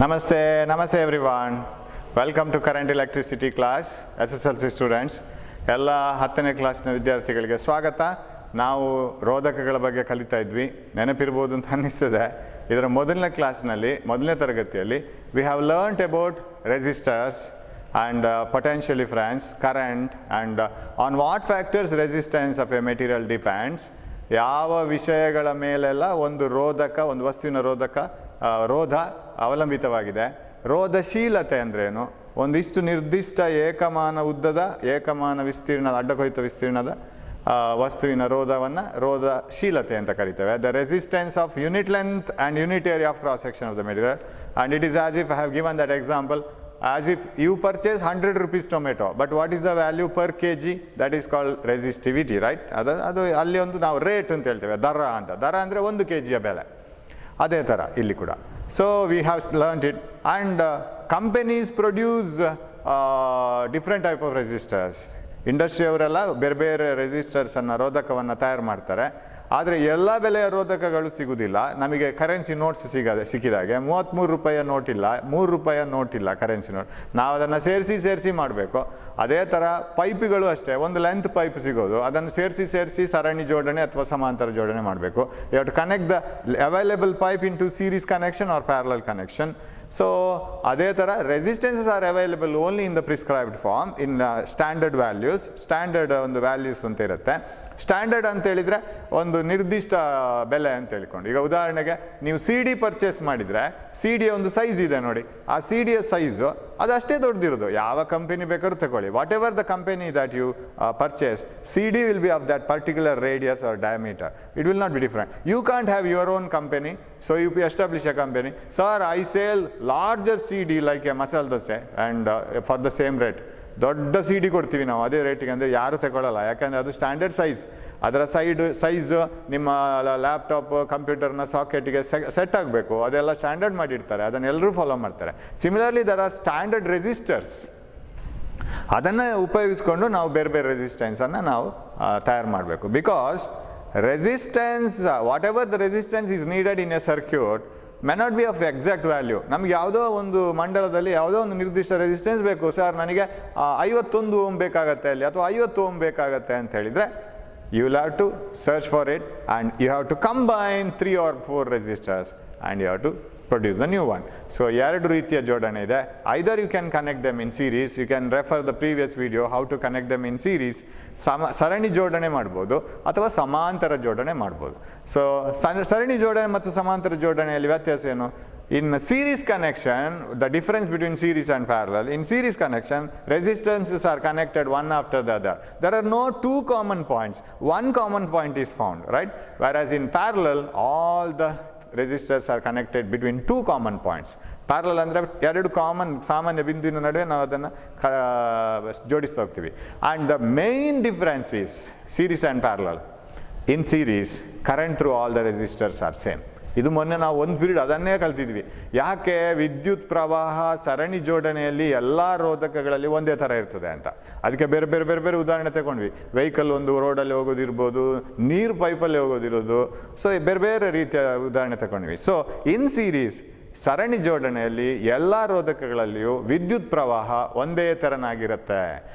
ನಮಸ್ತೆ everyone. Welcome to current electricity class. SSLC students ಎಲ್ಲ 10ನೇ ಕ್ಲಾಸ್ನ ವಿದ್ಯಾರ್ಥಿಗಳಿಗೆ ಸ್ವಾಗತ. ನಾವು ರೋಧಕಗಳ ಬಗ್ಗೆ ಕಲಿತಾ ಇದ್ವಿ, ನೆನಪಿರ್ಬೋದು ಅಂತ ಅನ್ನಿಸ್ತದೆ. ಇದರ ಮೊದಲನೇ ಕ್ಲಾಸ್ನಲ್ಲಿ, ಮೊದಲನೇ ತರಗತಿಯಲ್ಲಿ V have learned about resistors and potential difference, current, and on what factors resistance of a material depends. ಯಾವ ವಿಷಯಗಳ ಮೇಲೆಲ್ಲ ಒಂದು ರೋಧಕ, ಒಂದು ವಸ್ತುವಿನ ರೋಧ ಅವಲಂಬಿತವಾಗಿದೆ. ರೋಧಶೀಲತೆ ಅಂದ್ರೇನು? ಒಂದಿಷ್ಟು ನಿರ್ದಿಷ್ಟ ಏಕಮಾನ ಉದ್ದದ, ಏಕಮಾನ ವಿಸ್ತೀರ್ಣದ, ಅಡ್ಡಕೊಯ್ತ ವಿಸ್ತೀರ್ಣದ ವಸ್ತುವಿನ ರೋಧವನ್ನು ರೋಧಶೀಲತೆ ಅಂತ ಕರಿತೇವೆ. The resistance of unit length and unit area of cross section of the material, and it is as if I have given that example. As if you purchase 100 rupees tomato, but what is the value per kg? That is called resistivity, right? ಅದು ಅಲ್ಲಿ ಒಂದು ನಾವು rate ಅಂತ ಹೇಳ್ತೇವೆ, ದರ ಅಂತ. ದರ ಅಂದರೆ 1 kg ಬೆಲೆ. ಅದೇ ಥರ ಇಲ್ಲಿ ಕೂಡ. So we have learned it. And companies produce different type of resistors. ಇಂಡಸ್ಟ್ರಿಯವರೆಲ್ಲ ಬೇರೆ ಬೇರೆ ರೆಸಿಸ್ಟರ್ಸನ್ನು, ರೋಧಕವನ್ನು ತಯಾರು ಮಾಡ್ತಾರೆ. ಆದರೆ ಎಲ್ಲ ಬೆಲೆಯ ರೋಧಕಗಳು ಸಿಗುವುದಿಲ್ಲ. ನಮಗೆ ಕರೆನ್ಸಿ ನೋಟ್ಸ್ ಸಿಕ್ಕಿದಾಗೆ 33 ರೂಪಾಯಿಯ ನೋಟ್ ಇಲ್ಲ, 3 ರೂಪಾಯಿಯ ನೋಟ್ ಇಲ್ಲ, ಕರೆನ್ಸಿ ನೋಟ್. ನಾವು ಅದನ್ನು ಸೇರಿಸಿ ಮಾಡಬೇಕು. ಅದೇ ಥರ ಪೈಪ್ಗಳು ಅಷ್ಟೇ, ಒಂದು ಲೆಂತ್ ಪೈಪ್ ಸಿಗೋದು, ಅದನ್ನು ಸೇರಿಸಿ ಸರಣಿ ಜೋಡಣೆ ಅಥವಾ ಸಮಾಂತರ ಜೋಡಣೆ ಮಾಡಬೇಕು. You have to connect the available pipe in to series connection or parallel connection. So ಅದೇ ಥರ resistances are available only in the prescribed form in standard values. Standard ಒಂದು ವ್ಯಾಲ್ಯೂಸ್ ಅಂತ ಇರುತ್ತೆ. ಸ್ಟ್ಯಾಂಡರ್ಡ್ ಅಂತ ಹೇಳಿದರೆ ಒಂದು ನಿರ್ದಿಷ್ಟ ಬೆಲೆ ಅಂತ ಹೇಳ್ಕೊಂಡು. ಈಗ ಉದಾಹರಣೆಗೆ ನೀವು CD ಪರ್ಚೇಸ್ ಮಾಡಿದರೆ, CD ಒಂದು ಸೈಜ್ ಇದೆ ನೋಡಿ, ಆ CD ಸೈಜು ಅದು ಅಷ್ಟೇ ದೊಡ್ಡದಿರೋದು. ಯಾವ ಕಂಪನಿ ಬೇಕಾದ್ರೂ ತಗೊಳ್ಳಿ, whatever the company that you purchase, CD will be of that particular radius or diameter. It will not be different. You can't have your own company, so you establish a company. Sir, I sell larger CD like a masala dosa and for the same rate. ದೊಡ್ಡ CD ಕೊಡ್ತೀವಿ ನಾವು ಅದೇ ರೇಟಿಗೆ ಅಂದರೆ ಯಾರು ತಗೊಳ್ಳಲ್ಲ, ಯಾಕಂದರೆ ಅದು ಸ್ಟ್ಯಾಂಡರ್ಡ್ ಸೈಜ್. ಅದರ ಸೈಜು ನಿಮ್ಮ ಲ್ಯಾಪ್ಟಾಪ್, ಕಂಪ್ಯೂಟರ್ನ ಸಾಕೆಟಿಗೆ ಸೆಟ್ ಆಗಬೇಕು. ಅದೆಲ್ಲ ಸ್ಟ್ಯಾಂಡರ್ಡ್ ಮಾಡಿರ್ತಾರೆ, ಅದನ್ನು ಎಲ್ಲರೂ ಫಾಲೋ ಮಾಡ್ತಾರೆ. Similarly there are standard resistors. ಅದನ್ನು ಉಪಯೋಗಿಸ್ಕೊಂಡು ನಾವು ಬೇರೆ ಬೇರೆ ರೆಸಿಸ್ಟೆನ್ಸನ್ನು ನಾವು ತಯಾರು ಮಾಡಬೇಕು. Because resistance, whatever the resistance is needed in a circuit may not be of exact value. ನಮ್ಗೆ ಯಾವುದೋ ಒಂದು ಮಂಡಲದಲ್ಲಿ ಯಾವುದೋ ಒಂದು ನಿರ್ದಿಷ್ಟ ರೆಸಿಸ್ಟೆನ್ಸ್ ಬೇಕು. ಸರ್, ನನಗೆ 51 ಓಮ್ ಬೇಕಾಗತ್ತೆ ಅಲ್ಲಿ, ಅಥವಾ 50 ಓಮ್ ಬೇಕಾಗತ್ತೆ ಅಂತ ಹೇಳಿದರೆ, you will have to search for it and you have to combine 3 or 4 resistors and you have to produce the new one. So ಎರಡು ರೀತಿಯ ಜೋಡಣೆ ಇದೆ. Either you can connect them in series, you can refer the previous video how to connect them in series. ಸರಣಿ ಜೋಡಣೆ ಮಾಡ್ಬೋದು ಅಥವಾ ಸಮಾಂತರ ಜೋಡಣೆ ಮಾಡ್ಬೋದು. ಸೊ ಸರಣಿ ಜೋಡಣೆ ಮತ್ತು ಸಮಾಂತರ ಜೋಡಣೆಯಲ್ಲಿ ವ್ಯತ್ಯಾಸ ಏನು? In series connection, the difference between series and parallel, in series connection, resistances are connected one after the other. There are no two common points. One common point is found, right? Whereas in parallel, all the resistors are connected between two common points. Parallel ಅಂದರೆ ಎರಡು common, ಸಾಮಾನ್ಯ ಬಿಂದುವಿನ ನಡುವೆ ನಾವು ಅದನ್ನು ಜೋಡಿಸ್ತಾ ಹೋಗ್ತೀವಿ. And the main difference is series and parallel. In series, current through all the resistors are same. ಇದು ಮೊನ್ನೆ ನಾವು ಒಂದು ಪೀರಿಯಡ್ ಅದನ್ನೇ ಕಲ್ತಿದ್ವಿ. ಯಾಕೆ? ವಿದ್ಯುತ್ ಪ್ರವಾಹ ಸರಣಿ ಜೋಡಣೆಯಲ್ಲಿ ಎಲ್ಲ ರೋಧಕಗಳಲ್ಲಿ ಒಂದೇ ಥರ ಇರ್ತದೆ ಅಂತ. ಅದಕ್ಕೆ ಬೇರೆ ಬೇರೆ ಬೇರೆ ಬೇರೆ ಉದಾಹರಣೆ ತಗೊಂಡ್ವಿ. ವೆಹಿಕಲ್ ಒಂದು ರೋಡಲ್ಲಿ ಹೋಗೋದಿರ್ಬೋದು, ನೀರು ಪೈಪಲ್ಲಿ ಹೋಗೋದಿರೋದು. ಸೊ ಬೇರೆ ಬೇರೆ ರೀತಿಯ ಉದಾಹರಣೆ ತಗೊಂಡ್ವಿ. ಸೊ ಇನ್ ಸೀರೀಸ್, ಸರಣಿ ಜೋಡಣೆಯಲ್ಲಿ ಎಲ್ಲ ರೋಧಕಗಳಲ್ಲಿಯೂ ವಿದ್ಯುತ್ ಪ್ರವಾಹ ಒಂದೇ ಥರನಾಗಿರುತ್ತೆ,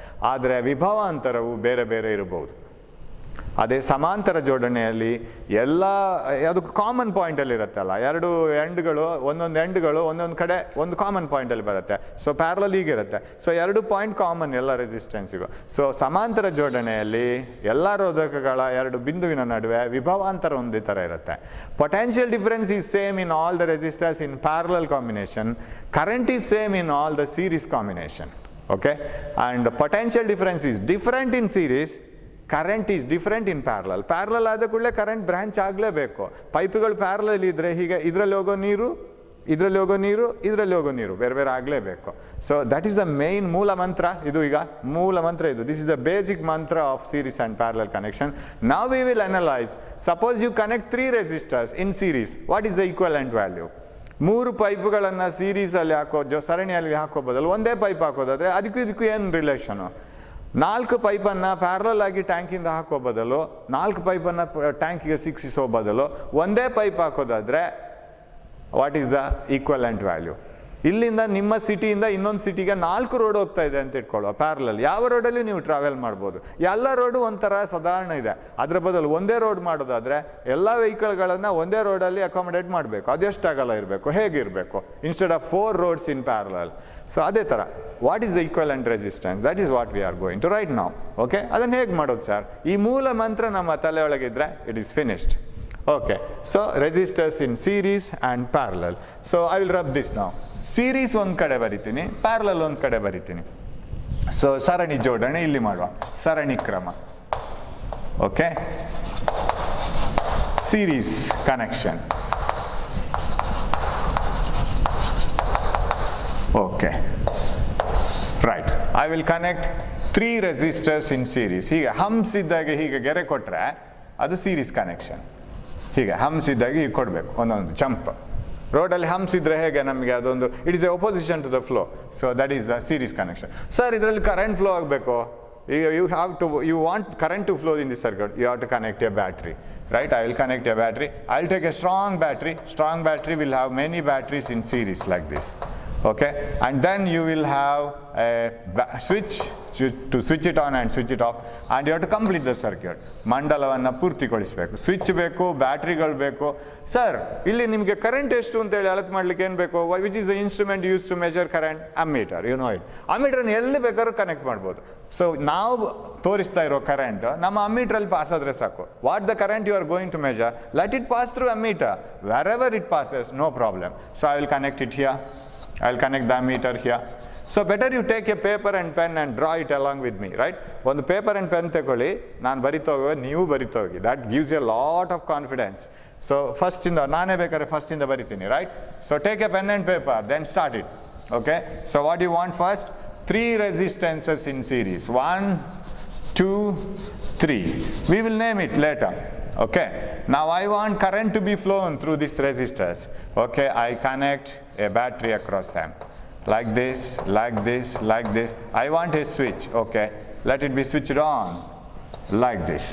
ಆದರೆ ವಿಭವಾಂತರವು ಬೇರೆ ಬೇರೆ ಇರಬಹುದು. ಅದೇ ಸಮಾಂತರ ಜೋಡಣೆಯಲ್ಲಿ ಎಲ್ಲ ಅದು ಕಾಮನ್ ಪಾಯಿಂಟಲ್ಲಿ ಇರುತ್ತಲ್ಲ, ಎರಡು ಎಂಡ್ಗಳು, ಒಂದೊಂದು ಕಡೆ ಒಂದು ಕಾಮನ್ ಪಾಯಿಂಟಲ್ಲಿ ಬರುತ್ತೆ. ಸೊ ಪ್ಯಾರಲಲ್ ಹೀಗಿರುತ್ತೆ. ಸೊ 2 ಪಾಯಿಂಟ್ ಕಾಮನ್ ಎಲ್ಲ ರೆಸಿಸ್ಟೆನ್ಸಿಗೂ. ಸೊ ಸಮಾಂತರ ಜೋಡಣೆಯಲ್ಲಿ ಎಲ್ಲ ರೋಧಕಗಳ 2 ಬಿಂದುವಿನ ನಡುವೆ ವಿಭವಾಂತರ ಒಂದೇ ಥರ ಇರುತ್ತೆ. Potential difference is same in all the resistors in parallel combination. Current is same in all the series combination. Okay, and potential difference is different in series, current is different in parallel. Parallel ಆದ ಕೂಡಲೇ current branch ಆಗಲೇಬೇಕು. ಪೈಪ್ಗಳು parallel ಇದ್ದರೆ ಹೀಗೆ ಇದರಲ್ಲಿ ಹೋಗೋ ನೀರು, ಇದರಲ್ಲಿ ಹೋಗೋ ನೀರು ಬೇರೆ ಬೇರೆ ಆಗಲೇಬೇಕು. So that is the main ಮೂಲ ಮಂತ್ರ. ಇದು ಈಗ ಮೂಲ ಮಂತ್ರ ಇದು. This is the basic mantra of series and parallel connection. ನಾವು we will analyse. Suppose you connect 3 resistors in series, what is the equivalent value? 3 ಪೈಪ್ಗಳನ್ನು ಸೀರೀಸಲ್ಲಿ ಸರಣಿಯಲ್ಲಿ ಹಾಕೋ ಬದಲು ಒಂದೇ ಪೈಪ್ ಹಾಕೋದಾದರೆ ಅದಕ್ಕೂ ಏನು ರಿಲೇಷನು? 4 ಪೈಪನ್ನು ಪ್ಯಾರಲಲ್ ಆಗಿ ಟ್ಯಾಂಕಿಂದ ಹಾಕೋ ಬದಲು, 4 ಪೈಪನ್ನು ಟ್ಯಾಂಕಿಗೆ ಸಿಕ್ಕಿಸೋ ಬದಲು ಒಂದೇ ಪೈಪ್ ಹಾಕೋದಾದರೆ what is the equivalent value? ಇಲ್ಲಿಂದ ನಿಮ್ಮ ಸಿಟಿಯಿಂದ ಇನ್ನೊಂದು ಸಿಟಿಗೆ 4 ರೋಡ್ ಹೋಗ್ತಾ ಇದೆ ಅಂತ ಇಟ್ಕೊಳ್ಳುವ ಪ್ಯಾರಲಲ್. ಯಾವ ರೋಡಲ್ಲಿ ನೀವು ಟ್ರಾವೆಲ್ ಮಾಡ್ಬೋದು. ಎಲ್ಲ ರೋಡು ಒಂಥರ ಸಾಧಾರಣ ಇದೆ. ಅದರ ಬದಲು ಒಂದೇ ರೋಡ್ ಮಾಡೋದಾದರೆ ಎಲ್ಲ ವೆಹಿಕಲ್ಗಳನ್ನು ಒಂದೇ ರೋಡಲ್ಲಿ ಅಕಾಮಡೇಟ್ ಮಾಡಬೇಕು. ಅದೆಷ್ಟಾಗಲ್ಲ ಇರಬೇಕು, ಹೇಗಿರಬೇಕು, instead of 4 rods in parallel. So ಅದೇ ಥರ what is the equivalent resistance, that is what we are going to write now. Okay, ಅದನ್ನು ಹೇಗೆ ಮಾಡೋದು ಸರ್? ಈ ಮೂಲ ಮಂತ್ರ ನಮ್ಮ ತಲೆಯೊಳಗಿದ್ರೆ it is finished. Okay, so resistors in series and parallel. So I will rub this now. Series ಒಂದು ಕಡೆ ಬರಿತೀನಿ, ಪ್ಯಾರಲಲ್ ಒಂದು ಕಡೆ ಬರಿತೀನಿ. ಸೊ ಸರಣಿ ಜೋಡಣೆ ಇಲ್ಲಿ ಮಾಡುವ, ಸರಣಿ ಕ್ರಮ. Okay, series connection. Okay, right. I will connect 3 resistors in series. ಹೀಗೆ ಹಂಪ್ಸ್ ಇದ್ದಾಗೆ ಹೀಗೆ ಗೆರೆ ಕೊಟ್ಟರೆ ಅದು ಸೀರೀಸ್ ಕನೆಕ್ಷನ್. ಹೀಗೆ ಹಂಪ್ಸ್ ಇದ್ದಾಗೆ ಹೀಗೆ ಕೊಡಬೇಕು, ಒಂದೊಂದು ಜಂಪ್. ರೋಡಲ್ಲಿ ಹಂಪ್ಸ್ ಇದ್ದರೆ ಹೇಗೆ ನಮಗೆ ಅದೊಂದು it is a opposition to the flow. So that is the series connection. Sir ಇದರಲ್ಲಿ ಕರೆಂಟ್ ಫ್ಲೋ ಆಗಬೇಕು. ಈಗ you want current to flow in this circuit, you have to connect a battery, right? I will connect a battery. I'll take a strong battery. Strong battery will have many batteries in series like this. Okay, and then you will have a switch to switch it on and switch it off, and you have to complete the circuit. ಮಂಡಲವನ್ನು ಪೂರ್ತಿಗೊಳಿಸಬೇಕು. Switch ಬೇಕು, ಬ್ಯಾಟ್ರಿಗಳು ಬೇಕು. Sir ಇಲ್ಲಿ ನಿಮಗೆ current ಎಷ್ಟು ಅಂತೇಳಿ ಅಳತೆ ಮಾಡ್ಲಿಕ್ಕೆ ಏನು ಬೇಕು? Which is the instrument use to measure current? Ammeter. You know it. ಅಮ್ಮೀಟರ್ನ ಎಲ್ಲಿ ಬೇಕಾದ್ರೂ ಕನೆಕ್ಟ್ ಮಾಡ್ಬೋದು. ಸೊ ನಾವು ತೋರಿಸ್ತಾ ಇರೋ ಕರೆಂಟ್ ನಮ್ಮ ಅಮ್ಮೀಟ್ರಲ್ಲಿ ಪಾಸ್ ಆದರೆ ಸಾಕು. What the current you are going to measure, let it pass through ammeter. Wherever it passes, no problem. So I will connect it here. I'll connect the ammeter here. So better you take a paper and pen and draw it along with me, right? ಒಂದು paper and pen ತಗೊಳ್ಳಿ, ನಾನು ಬರಿತಾ ಹೋಗುವ, ನೀವು ಬರಿತಾ ಹೋಗಿ. That gives a lot of confidence. So ಫಸ್ಟಿಂದ ನಾನೇ ಬೇಕಾದ್ರೆ ಫಸ್ಟಿಂದ ಬರಿತೀನಿ, right? So take a pen and paper, then start it. Okay, so what you want first? 3 resistances in series. 1, 2, 3. We will name it later. Okay, now I want current to be flown through these resistors. Okay, I connect a battery across them like this, like this, like this. I want a switch. Okay, let it be switched on like this.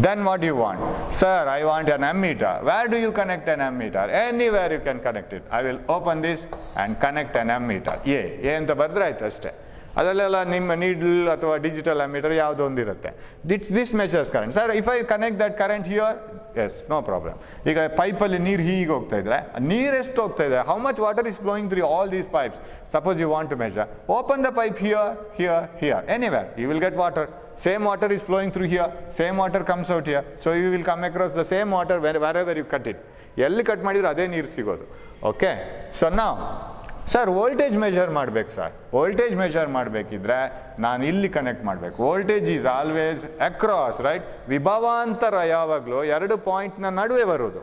Then what do you want? Sir, I want an ammeter. Where do you connect an ammeter? Anywhere you can connect it. I will open this and connect an ammeter. A ಅಂತ ಬರೆದ್ರೆ ಆಯ್ತು ಅಷ್ಟೇ. ಅದರಲ್ಲೆಲ್ಲ ನಿಮ್ಮ needle ಅಥವಾ digital ammeter ಯಾವುದೋ ಒಂದಿರುತ್ತೆ. This measures current. Sir if I connect that current here, yes, no problem. ಈಗ ಪೈಪಲ್ಲಿ ನೀರು ಹೀಗೆ ಹೋಗ್ತಾ ಇದ್ರೆ ನೀರು ಎಷ್ಟು ಹೋಗ್ತಾ ಇದೆ, how much water is flowing through all these pipes. Suppose you want to measure, open the pipe here, here, here, anywhere, you will get water. Same water is flowing through here, same water comes out here. So you will come across the same water wherever you cut it. ಎಲ್ಲಿ cut ಮಾಡಿದ್ರೆ ಅದೇ ನೀರು ಸಿಗೋದು. Okay, so ನಾವು sir voltage measure ಮಾಡಬೇಕು. Sir voltage measure ಮಾಡಬೇಕಿದ್ರೆ ನಾನು ಇಲ್ಲಿ ಕನೆಕ್ಟ್ ಮಾಡಬೇಕು. Voltage is always across, right? ವಿಭವಾಂತರ ಯಾವಾಗಲೂ 2 ಪಾಯಿಂಟ್ನ ನಡುವೆ ಬರೋದು.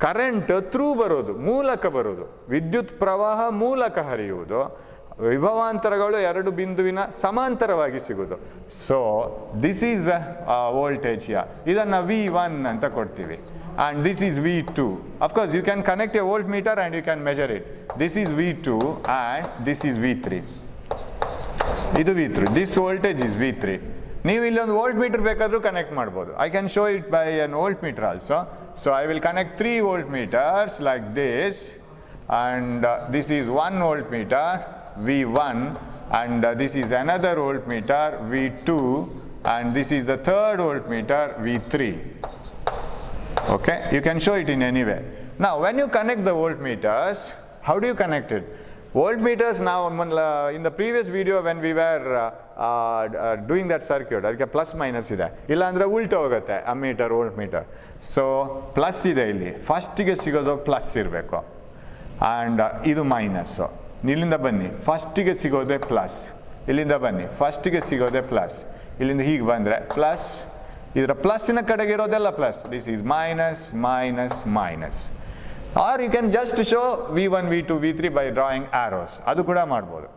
ಕರೆಂಟ್ ಥ್ರೂ ಬರೋದು, ಮೂಲಕ ಬರೋದು. ವಿದ್ಯುತ್ ಪ್ರವಾಹ ಮೂಲಕ ಹರಿಯುವುದು. ವಿಭವಾಂತರಗಳು 2 ಬಿಂದುವಿನ ಸಮಾಂತರವಾಗಿ ಸಿಗೋದು. So this is voltage here. ಇದನ್ನು V1 ಅಂತ ಕೊಡ್ತೀವಿ. And this is V2. Of course, you can connect a voltmeter and you can measure it. This is V2 and this is V3. ಇದು V3. This voltage is V3. ನೀವು ಇಲ್ಲಿ ಒಂದು voltmeter ಬೇಕಾದರೂ connect ಮಾಡ್ಬೋದು. I can show it by an voltmeter also. So I will connect 3 voltmeters like this, and this is 1 voltmeter V1, and this is another voltmeter V2, and this is the third voltmeter V3. Okay, you can show it in any way. Now when you connect the voltmeters, how do you connect it? Voltmeters, now in the previous video when we were doing that circuit, ಅದಕ್ಕೆ plus minus ಇದೆ, ಇಲ್ಲಾಂದರೆ ಉಲ್ಟಾ ಹೋಗುತ್ತೆ ammeter voltmeter. So plus ಇದೆ ಇಲ್ಲಿ, ಫಸ್ಟಿಗೆ ಸಿಗೋದು plus ಇರಬೇಕು, ಆ್ಯಂಡ್ ಇದು ಮೈನಸ್ಸು. ಇಲ್ಲಿಂದ ಬನ್ನಿ, ಫಸ್ಟಿಗೆ ಸಿಗೋದೇ ಪ್ಲಸ್. ಇಲ್ಲಿಂದ ಬನ್ನಿ, ಫಸ್ಟಿಗೆ ಸಿಗೋದೇ ಪ್ಲಸ್. ಇಲ್ಲಿಂದ ಹೀಗೆ ಬಂದರೆ ಪ್ಲಸ್, ಇದರ ಪ್ಲಸ್ಸಿನ ಕಡೆಗೆ ಇರೋದೆಲ್ಲ plus. This is minus, minus, minus. Or you can just show V1, V2, V3 by drawing arrows. ಅದು ಕೂಡ ಮಾಡ್ಬೋದು.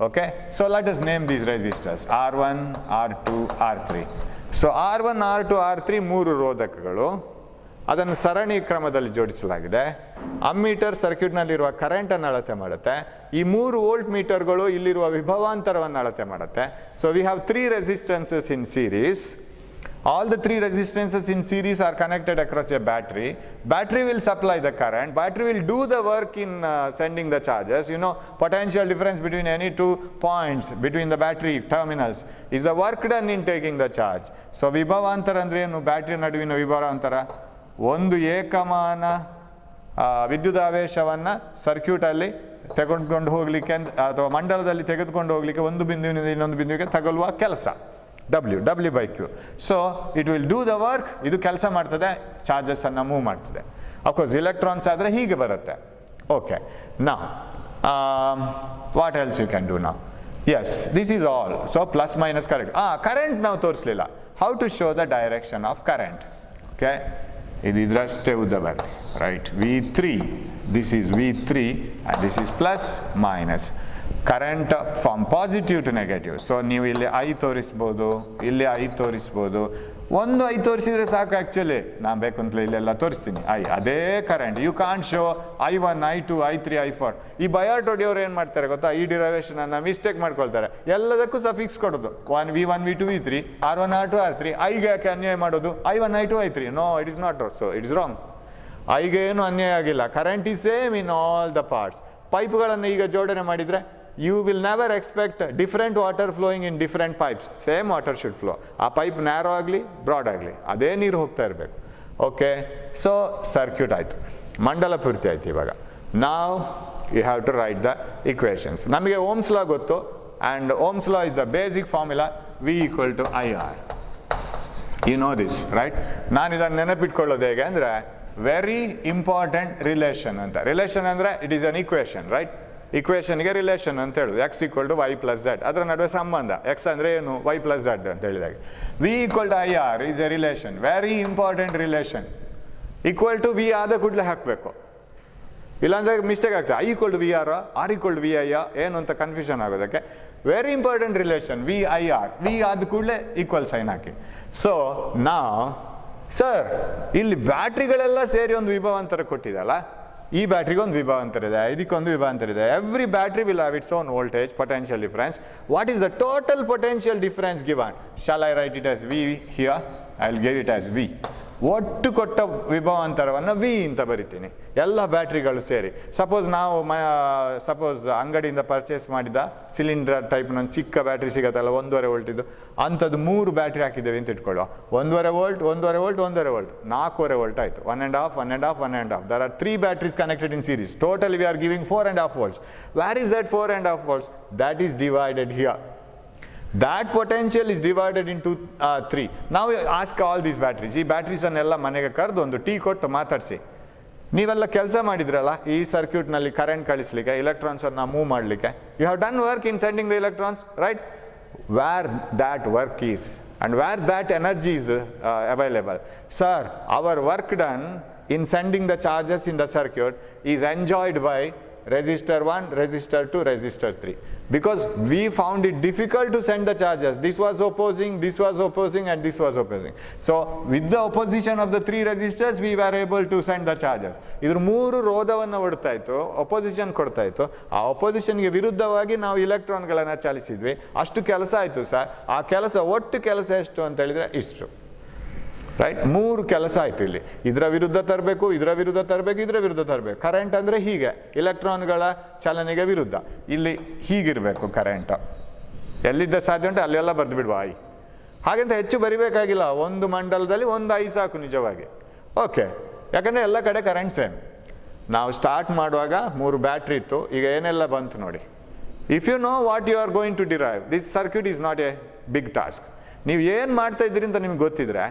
Okay, so let us name these resistors R1, R2, R3. So R1, R2, R3 3 ರೋಧಕಗಳು. ಅದನ್ನು ಸರಣಿ ಕ್ರಮದಲ್ಲಿ ಜೋಡಿಸಲಾಗಿದೆ. Ammeter ಸರ್ಕ್ಯೂಟ್ನಲ್ಲಿರುವ ಕರೆಂಟನ್ನು ಅಳತೆ ಮಾಡುತ್ತೆ. ಈ 3 ವೋಲ್ಟ್ ಮೀಟರ್ಗಳು ಇಲ್ಲಿರುವ ವಿಭವಾಂತರವನ್ನು ಅಳತೆ ಮಾಡುತ್ತೆ. So we have 3 resistances in series. All the three resistances in series are connected across a battery. Battery will supply the current. Battery will do the work in sending the charges. You know, potential difference between any 2 points between the battery terminals is the work done in taking the charge. So ವಿಭವಾಂತರ ಅಂದ್ರೆ ಏನು? Battery ನಡುವಿನ ವಿಭವಾಂತರ ಒಂದು ಏಕಮಾನ ವಿದ್ಯುದಾವೇಶವನ್ನು ಸರ್ಕ್ಯೂಟಲ್ಲಿ ತೆಗೆದುಕೊಂಡು ಹೋಗಲಿಕ್ಕೆ ಅಥವಾ ಮಂಡಲದಲ್ಲಿ ತೆಗೆದುಕೊಂಡು ಹೋಗಲಿಕ್ಕೆ ಒಂದು ಬಿಂದುವಿನಿಂದ ಇನ್ನೊಂದು ಬಿಂದುವಿಗೆ ತಗೊಳ್ಳುವ ಕೆಲಸ W by Q. So it will do the work. ಇದು ಕೆಲಸ ಮಾಡ್ತದೆ, ಚಾರ್ಜಸ್ ಅನ್ನು ಮೂವ್ ಮಾಡ್ತದೆ. ಅಫ್ಕೋರ್ಸ್ ಇಲೆಕ್ಟ್ರಾನ್ಸ್ ಆದರೆ ಹೀಗೆ ಬರುತ್ತೆ. Okay, now what else you can do now? Yes, this is all. So plus minus current. Current ನಾವು ತೋರಿಸಲಿಲ್ಲ. How to show the direction of current? Okay, ಇದು ಇದರಷ್ಟೇ ಉದ್ದ ಬರಲಿ, right? V3, this is V3 and this is plus minus. Current from positive to negative. So ನೀವು ಇಲ್ಲಿ I ತೋರಿಸ್ಬೋದು, ಇಲ್ಲಿ I ತೋರಿಸ್ಬೋದು. ಒಂದು ಐ ತೋರಿಸಿದ್ರೆ ಸಾಕು. ಆ್ಯಕ್ಚುಲಿ ನಾನು ಬೇಕು ಅಂತಲೇ ಇಲ್ಲೆಲ್ಲ ತೋರಿಸ್ತೀನಿ ಐ, ಅದೇ current. You can't show I1, I2, I3, I4. ಈ ಬಯಾಟ್ ಹೊಡಿಯೋರು ಏನು ಮಾಡ್ತಾರೆ ಗೊತ್ತಾ? ಈ ಡಿರೈವೇಷನನ್ನು ಮಿಸ್ಟೇಕ್ ಮಾಡ್ಕೊಳ್ತಾರೆ. ಎಲ್ಲದಕ್ಕೂ ಸಫಿಕ್ಸ್ ಕೊಡೋದು. V1, V2, V3, R1, R2, R3. ಐಗೆ ಯಾಕೆ ಅನ್ಯಾಯ ಮಾಡೋದು? I1, I2, I3. No, it is not so, it is wrong. ಐಗೆ ಏನು ಅನ್ಯಾಯ ಆಗಿಲ್ಲ. Current is same in all the parts. ಪೈಪ್ಗಳನ್ನು ಈಗ ಜೋಡಣೆ ಮಾಡಿದರೆ you will never expect different water flowing in different pipes. Same water should flow. ಆ pipe narrow ಆಗಲಿ ಬ್ರಾಡ್ ಆಗಲಿ ಅದೇ ನೀರು ಹೋಗ್ತಾ ಇರಬೇಕು. ಓಕೆ, ಸೊ ಸರ್ಕ್ಯೂಟ್ ಆಯಿತು, ಮಂಡಲ ಪೂರ್ತಿ ಆಯಿತು. ಇವಾಗ ನಾವು you have to write the equations. ನಮಗೆ ಓಮ್ಸ್ ಲಾ ಗೊತ್ತು, and Ohm's law is the basic formula V = IR. You know this, right? ನಾನು ಇದನ್ನು ನೆನಪಿಟ್ಕೊಳ್ಳೋದು ಹೇಗೆ ಅಂದರೆ ವೆರಿ ಇಂಪಾರ್ಟೆಂಟ್ ರಿಲೇಷನ್ ಅಂತ. ರಿಲೇಷನ್ ಅಂದರೆ it is an equation, right? ಇಕ್ವೇಷನ್ಗೆ ರಿಲೇಷನ್ ಅಂತ ಹೇಳುದು. X = Y + Z. ಅದರ ನಡುವೆ ಸಂಬಂಧ. ಎಕ್ಸ್ ಅಂದರೆ ಏನು? Y + Z ಅಂತ ಹೇಳಿದಾಗ V = IR is a relation, very important relation. Equal to V ಆದ ಕೂಡಲೇ ಹಾಕಬೇಕು, ಇಲ್ಲಾಂದರೆ ಮಿಸ್ಟೇಕ್ ಆಗ್ತದೆ. I = VR, R = VI ಏನು ಅಂತ ಕನ್ಫ್ಯೂಷನ್ ಆಗೋದಕ್ಕೆ. Very important relation VIR. V ಆದ ಕೂಡಲೇ ಈಕ್ವಲ್ ಸೈನ್ ಹಾಕಿ. ಸೊ ನಾ ಸರ್ ಇಲ್ಲಿ ಬ್ಯಾಟ್ರಿಗಳೆಲ್ಲ ಸೇರಿ ಒಂದು ವಿಭವಾಂತರ ಕೊಟ್ಟಿದಲ್ಲ, ಈ ಬ್ಯಾಟ್ರಿಗೆ ಒಂದು ವಿಭವಾಂತರ ಇದೆ, ಇದಕ್ಕೊಂದು ವಿಭವಾಂತರ ಇದೆ. Every battery will have its own voltage potential difference. What is the total potential difference given? Shall I right it as V here? I will give it as V. ಒಟ್ಟು ಕೊಟ್ಟ ವಿಭವಾಂತರವನ್ನು V ಅಂತ ಬರಿತೀನಿ, ಎಲ್ಲ ಬ್ಯಾಟ್ರಿಗಳು ಸೇರಿ. ಸಪೋಸ್ ನಾವು suppose ಅಂಗಡಿಯಿಂದ purchase ಮಾಡಿದ cylinder ಟೈಪ್ನ ಒಂದು ಚಿಕ್ಕ ಬ್ಯಾಟ್ರಿ ಸಿಗುತ್ತಲ್ಲ, 1.5 ವೋಲ್ಟಿದ್ದು, ಅಂಥದ್ದು 3 ಬ್ಯಾಟ್ರಿ ಹಾಕಿದ್ದೇವೆ ಅಂತ ಇಟ್ಕೊಳ್ಳುವ. 1.5 ವೋಲ್ಟ್, 1.5 ವೋಲ್ಟ್, 1.5 ವೋಲ್ಟ್, 4.5 ವೋಲ್ಟ್ ಆಯಿತು. 1.5, 1.5, 1.5. There are 3 batteries connected in series. Totally we are giving 4.5 volts. Where is that 4.5 volts? That is divided here. That potential is divided into 3. Now ask all these batteries. ಈ batteries ಅನ್ನೆಲ್ಲ ಮನೆಗೆ ಕರೆದು ಒಂದು tea ಕೊಟ್ಟು ಮಾತಾಡಿಸಿ. ನೀವೆಲ್ಲ ಕೆಲಸ ಮಾಡಿದ್ರಲ್ಲ ಈ ಸರ್ಕ್ಯೂಟ್ನಲ್ಲಿ ಕರೆಂಟ್ ಕಳಿಸ್ಲಿಕ್ಕೆ, ಎಲೆಕ್ಟ್ರಾನ್ಸನ್ನು ಮೂವ್ ಮಾಡಲಿಕ್ಕೆ. You have done work in sending the electrons, right? Where that work is and where that energy is available. Sir, our work done in sending the charges in the circuit is enjoyed by resistor 1, resistor 2, resistor 3. Because we found it difficult to send the charges. This was opposing, this was opposing, and this was opposing. So with the opposition of the 3 resistors, we were able to send the charges. ಇದ್ರ 3 ರೋಧವನ್ನು ಹೊಡ್ತಾ ಇತ್ತು, opposition ಕೊಡ್ತಾ ಇತ್ತು. ಆ ಅಪೋಸಿಷನ್ಗೆ ವಿರುದ್ಧವಾಗಿ ನಾವು ಇಲೆಕ್ಟ್ರಾನ್ಗಳನ್ನು ಚಾಲಿಸಿದ್ವಿ. ಅಷ್ಟು ಕೆಲಸ ಆಯಿತು ಸರ್. ಆ ಕೆಲಸ, ಒಟ್ಟು ಕೆಲಸ ಎಷ್ಟು ಅಂತ ಹೇಳಿದರೆ ಇಷ್ಟು, ರೈಟ್? 3 ಕೆಲಸ ಆಯಿತು ಇಲ್ಲಿ. ಇದರ ವಿರುದ್ಧ ತರಬೇಕು, ಇದರ ವಿರುದ್ಧ ತರಬೇಕು, ಇದರ ವಿರುದ್ಧ ತರಬೇಕು. ಕರೆಂಟ್ ಅಂದರೆ ಹೀಗೆ, ಇಲೆಕ್ಟ್ರಾನ್ಗಳ ಚಲನೆಗೆ ವಿರುದ್ಧ. ಇಲ್ಲಿ ಹೀಗಿರಬೇಕು ಕರೆಂಟ್. ಎಲ್ಲಿದ್ದ ಸಾಧ್ಯ ಉಂಟು ಅಲ್ಲೆಲ್ಲ ಬರೆದು ಬಿಡುವ ಐ. ಹಾಗಂತ ಹೆಚ್ಚು ಬರಿಬೇಕಾಗಿಲ್ಲ, ಒಂದು ಮಂಡಲದಲ್ಲಿ ಒಂದು ಐ ಸಾಕು ನಿಜವಾಗಿ. ಓಕೆ, ಯಾಕಂದರೆ ಎಲ್ಲ ಕಡೆ ಕರೆಂಟ್ ಸೇಮ್. ನಾವು ಸ್ಟಾರ್ಟ್ ಮಾಡುವಾಗ 3 ಬ್ಯಾಟ್ರಿ ಇತ್ತು, ಈಗ ಏನೆಲ್ಲ ಬಂತು ನೋಡಿ. If you know what you are going to derive, this circuit is not a big task. ನೀವು ಏನು ಮಾಡ್ತಾ ಇದ್ದೀರಿ ಅಂತ ನಿಮ್ಗೆ ಗೊತ್ತಿದ್ರೆ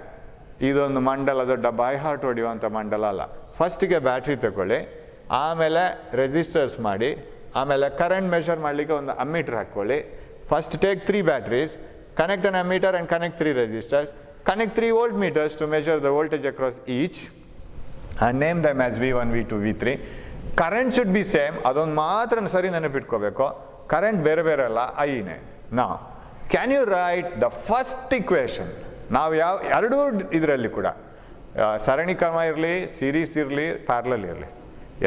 ಇದೊಂದು ಮಂಡಲ ದೊಡ್ಡ ಬೈ ಹಾರ್ಟ್ ಹೊಡೆಯುವಂಥ ಮಂಡಲ ಅಲ್ಲ. ಫಸ್ಟಿಗೆ ಬ್ಯಾಟ್ರಿ ತಗೊಳ್ಳಿ, ಆಮೇಲೆ ರೆಸಿಸ್ಟರ್ಸ್ ಮಾಡಿ, ಆಮೇಲೆ ಕರೆಂಟ್ ಮೆಷರ್ ಮಾಡಲಿಕ್ಕೆ ಒಂದು ಅಮ್ಮೀಟರ್ ಹಾಕ್ಕೊಳ್ಳಿ. First take 3 batteries, connect an ammeter and connect 3 resistors, connect 3 voltmeters to measure the voltage across each and name them as V1, V2, V3. Current should be same, ಅದೊಂದು ಮಾತ್ರ ಸರಿ ನೆನಪಿಟ್ಕೋಬೇಕು. Current ಬೇರೆ ಬೇರೆ ಅಲ್ಲ, ಐನೇ. ನಾವು can you write the first equation? ನಾವು ಎರಡೂ ಇದರಲ್ಲಿ ಕೂಡ ಸರಣಿ ಕ್ರಮ ಇರಲಿ, ಸೀರೀಸ್ ಇರಲಿ, ಪ್ಯಾರಲಲ್ ಇರಲಿ,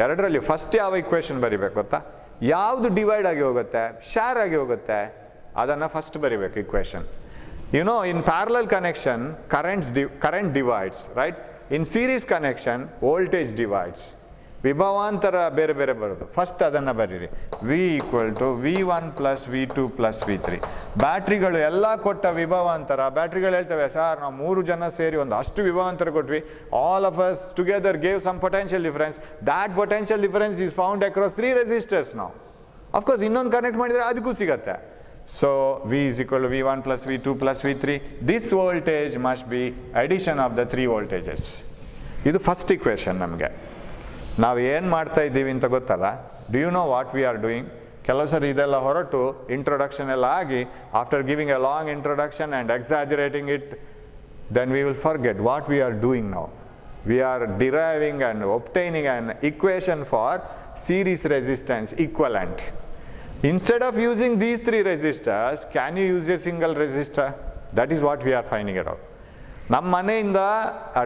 ಎರಡರಲ್ಲಿ ಫಸ್ಟ್ ಯಾವ ಇಕ್ವೇಷನ್ ಬರಿಬೇಕು ಗೊತ್ತಾ? ಯಾವುದು ಡಿವೈಡ್ ಆಗಿ ಹೋಗುತ್ತೆ, ಶೇರ್ ಆಗಿ ಹೋಗುತ್ತೆ, ಅದನ್ನು ಫಸ್ಟ್ ಬರಿಬೇಕು equation. You know, in parallel connection, current divides, right? In series connection, voltage divides. ವಿಭವಾಂತರ ಬೇರೆ ಬೇರೆ ಬರೋದು. ಫಸ್ಟ್ ಅದನ್ನು ಬರೀರಿ. V equal to V1 plus V2 plus V3. ಬ್ಯಾಟ್ರಿಗಳು ಎಲ್ಲ ಕೊಟ್ಟ ವಿಭವಾಂತರ. ಬ್ಯಾಟ್ರಿಗಳು ಹೇಳ್ತವೆ, ಸರ್ ನಾವು 3 ಜನ ಸೇರಿ ಒಂದು ಅಷ್ಟು ವಿಭವಾಂತರ ಕೊಟ್ವಿ. All of us together gave some potential difference. That potential difference is found across 3 resistors ನಾವು. ಅಫ್ಕೋರ್ಸ್ ಇನ್ನೊಂದು ಕನೆಕ್ಟ್ ಮಾಡಿದರೆ ಅದಕ್ಕೂ ಸಿಗತ್ತೆ. So V is equal to V1 plus V2 plus V3. This voltage must be addition of the 3 voltages. ಇದು first equation. ನಮಗೆ ನಾವು ಏನು ಮಾಡ್ತಾ ಇದ್ದೀವಿ ಅಂತ ಗೊತ್ತಲ್ಲ. Do you know what we are doing? ಕೆಲವು ಸರಿ ಇದೆಲ್ಲ ಹೊರಟು ಇಂಟ್ರೊಡಕ್ಷನ್ ಎಲ್ಲ ಆಗಿ, after giving a long introduction and exaggerating it, then we will forget what we are doing now. We are deriving and obtaining an equation for series resistance equivalent. Instead of using these 3 resistors, can you use a single resistor? That is what we are finding out. ನಮ್ಮ ಮನೆಯಿಂದ,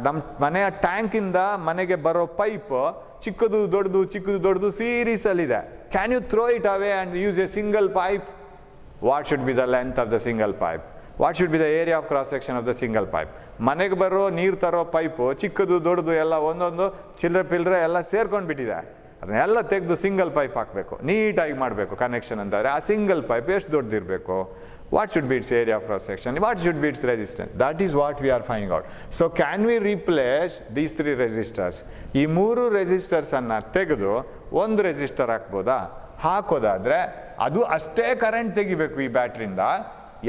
ನಮ್ಮ ಮನೆಯ ಟ್ಯಾಂಕಿಂದ ಮನೆಗೆ ಬರೋ pipe ಚಿಕ್ಕದು ದೊಡ್ಡದು ಸೀರೀಸಲ್ಲಿದೆ. Can you throw it away and use a single pipe? What should be the length of the single pipe? What should be the area of cross section of the single pipe? ಮನೆಗೆ ಬರೋ ನೀರು ತರೋ pipe ಚಿಕ್ಕದು ದೊಡ್ಡದು ಎಲ್ಲ ಒಂದೊಂದು ಚಿಲ್ಲರೆ ಪಿಲ್ಲರೆ ಎಲ್ಲ ಸೇರ್ಕೊಂಡು ಬಿಟ್ಟಿದೆ. ಅದನ್ನೆಲ್ಲ ತೆಗೆದು ಸಿಂಗಲ್ ಪೈಪ್ ಹಾಕಬೇಕು, ನೀಟಾಗಿ ಮಾಡಬೇಕು ಕನೆಕ್ಷನ್ ಅಂತಾರೆ. ಆ ಸಿಂಗಲ್ ಪೈಪ್ ಎಷ್ಟು ದೊಡ್ಡದಿರಬೇಕು? What should be its area of cross section? What should be its resistance? That is what we are finding out. So can we replace these 3 resistors? ಈ 3 ರೆಸಿಸ್ಟರ್ಸನ್ನು ತೆಗೆದು ಒಂದು ರೆಸಿಸ್ಟರ್ ಹಾಕ್ಬೋದಾ? ಹಾಕೋದಾದರೆ ಅದು ಅಷ್ಟೇ ಕರೆಂಟ್ ತೆಗಿಬೇಕು ಈ ಬ್ಯಾಟ್ರಿಯಿಂದ,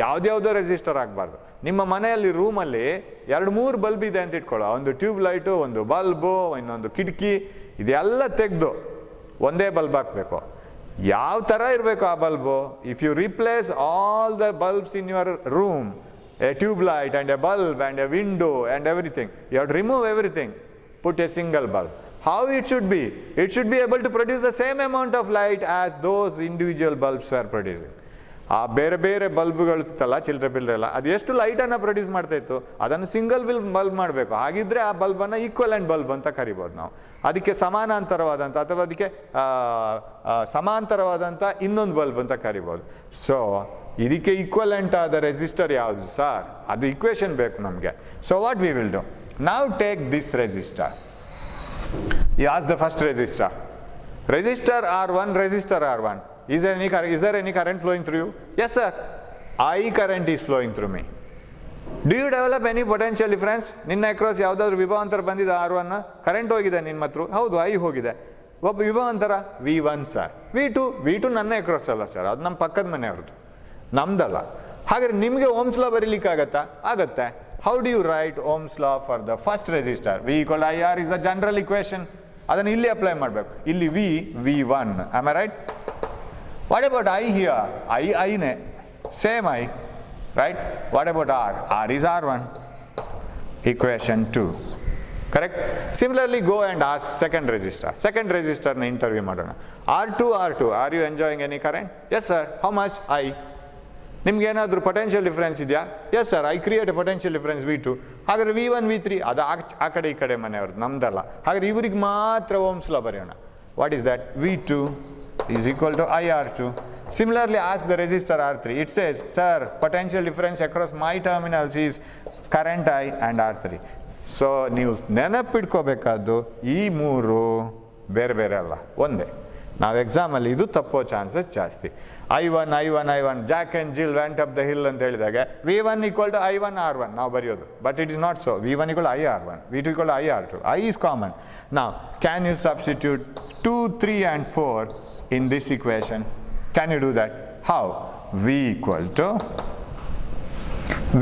ಯಾವುದ್ಯಾವುದೋ ರೆಸಿಸ್ಟರ್ ಆಗಬಾರ್ದು. ನಿಮ್ಮ ಮನೆಯಲ್ಲಿ ರೂಮಲ್ಲಿ 2-3 ಬಲ್ಬ್ ಇದೆ ಅಂತ ಇಟ್ಕೊಳ್ಳೋ, ಒಂದು ಟ್ಯೂಬ್ ಲೈಟು, ಒಂದು ಬಲ್ಬು, ಇನ್ನೊಂದು ಕಿಟಕಿ, ಇದೆಲ್ಲ ತೆಗೆದು ಒಂದೇ ಬಲ್ಬ್ ಹಾಕಬೇಕು. ಯಾವ ಥರ ಇರಬೇಕು ಆ bulb? If you replace all the bulbs in your room, a tube light and a bulb and a window and everything, you have to remove everything, put a single bulb. How it should be? It should be able to produce the same amount of light as those individual bulbs were producing. ಆ ಬೇರೆ ಬೇರೆ ಬಲ್ಬ್ಗಳು ಇತ್ತಲ್ಲ, ಚಿಲ್ಲರೆ ಬಿಲ್ಲರೆಲ್ಲ, ಅದು ಎಷ್ಟು ಲೈಟನ್ನು produce ಮಾಡ್ತಾಯಿತ್ತು ಅದನ್ನು single bulb ಮಾಡಬೇಕು. ಹಾಗಿದ್ರೆ ಆ ಬಲ್ಬನ್ನು ಈಕ್ವಲೆಂಟ್ ಬಲ್ಬ್ ಅಂತ ಕರಿಬೋದು ನಾವು. ಅದಕ್ಕೆ ಸಮಾನಾಂತರವಾದಂಥ ಅಥವಾ ಅದಕ್ಕೆ ಸಮಾಂತರವಾದಂಥ ಇನ್ನೊಂದು ಬಲ್ಬ್ ಅಂತ ಕರಿಬೋದು. ಸೊ ಇದಕ್ಕೆ ಈಕ್ವಲೆಂಟ್ ಆದ ರೆಸಿಸ್ಟರ್ ಯಾವುದು ಸರ್? ಅದು ಇಕ್ವೇಷನ್ ಬೇಕು ನಮಗೆ. So what we will do? ನಾವು take this resistor. You ask the first resistor. Resistor R1, resistor R1. Is there any current flowing through you? Yes, sir. I current is flowing through me. Do you develop any potential difference? ನಿನ್ನ across ಯಾವುದಾದ್ರು ವಿಭವಾಂತರ ಬಂದಿದೆ R1, current ಹೋಗಿದೆ ನಿಮ್ಮ ಹತ್ರ? ಹೌದು, I ಹೋಗಿದೆ. ಒಬ್ಬ ವಿಭವಾಂತರ V1 sir. V2 ನನ್ನ ಅಕ್ರಾಸ್ ಅಲ್ಲ ಸರ್, ಅದು ನಮ್ಮ ಪಕ್ಕದ ಮನೆಯವ್ರದ್ದು, ನಮ್ದಲ್ಲ. ಹಾಗಾದ್ರೆ ನಿಮಗೆ ಓಮ್ಸ್ ಲಾ ಬರೀಲಿಕ್ಕಾಗತ್ತಾ? ಆಗತ್ತೆ. How do you write Ohm's law for the first resistor? V equal to IR is the general equation. ಅದನ್ನು ಇಲ್ಲಿ ಅಪ್ಲೈ ಮಾಡಬೇಕು. ಇಲ್ಲಿ V1. Am I right? What about I here? I ನೇ, same I, right? What about R? R is R1. Equation 2. Correct? Similarly, go and ask second resistor. Second resistor ನ interview ಮಾಡೋಣ. R2. Are you enjoying any current? Yes, sir. How much? I. ನಿಮ್ಗೆ ಏನಾದರೂ potential difference ಇದೆಯಾ? Yes sir, I create A potential difference V2. ಹಾಗಾದ್ರೆ V1 V3 ಅದು ಆ ಕಡೆ ಈ ಕಡೆ ಮನೆಯವ್ರದ್ದು, ನಮ್ದಲ್ಲ. ಹಾಗಾದ್ರೆ ಇವ್ರಿಗೆ ಮಾತ್ರ ಓಮ್ಸ್ ಲಾ ಬರೆಯೋಣ. What is that? V2 is equal to IR2. Similarly, ask the resistor R3. It says, sir, potential difference across my terminals is current I and R3. So ನೀವು ನೆನಪಿಟ್ಕೋಬೇಕಾದ್ದು ಈ 3 ಬೇರೆ ಬೇರೆ ಅಲ್ಲ, ಒಂದೇ. ನಾವು ಎಕ್ಸಾಮಲ್ಲಿ ಇದು ತಪ್ಪೋ ಚಾನ್ಸಸ್ ಜಾಸ್ತಿ. I1, Jack and Jill went up the hill ಅಂತ ಹೇಳಿದಾಗ V1 equal to I1 R1 ನಾವು ಬರೆಯೋದು. But it is not so. V1 equal to IR1, V2 equal to IR2. I is common. Now, can you substitute 2, 3 and 4 in this equation? Can you do that? How? V equal to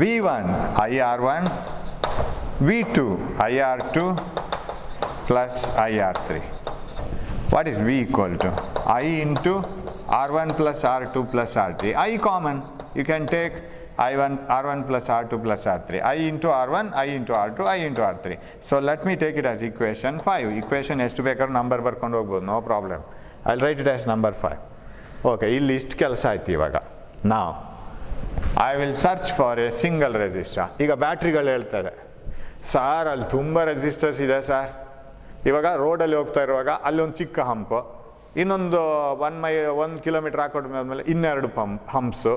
V1 IR1, V2 IR2 plus IR3. What is V equal to? I into R1 plus R2 plus R3. I common. You can take R1 plus R2 plus R3. I into R1, I into R2, I into R3. So let me take it as equation 5. Equation ಎಷ್ಟು ಬೇಕಾದ್ರೂ number ಬರ್ಕೊಂಡು ಹೋಗ್ಬೋದು, no problem. I'll write it as number 5. Okay, ಇಲ್ಲಿ ಇಷ್ಟು ಕೆಲಸ ಆಯ್ತು. ಇವಾಗ ನಾವು I will search for a single resistor. ಈಗ ಬ್ಯಾಟ್ರಿಗಳು ಹೇಳ್ತಾರೆ, ಸಾರ್ ಅಲ್ಲಿ ತುಂಬ ರೆಸಿಸ್ಟರ್ಸ್ ಇದೆ ಸರ್. ಇವಾಗ ರೋಡಲ್ಲಿ ಹೋಗ್ತಾ ಇರುವಾಗ ಅಲ್ಲಿ ಒಂದು ಚಿಕ್ಕ ಹಂಪು, ಇನ್ನೊಂದು 1 ಕಿಲೋಮೀಟರ್ ಹಾಕೊಂಡ್ಮೇಲೆ ಇನ್ನೆರಡು ಹಂಪ್ಸು,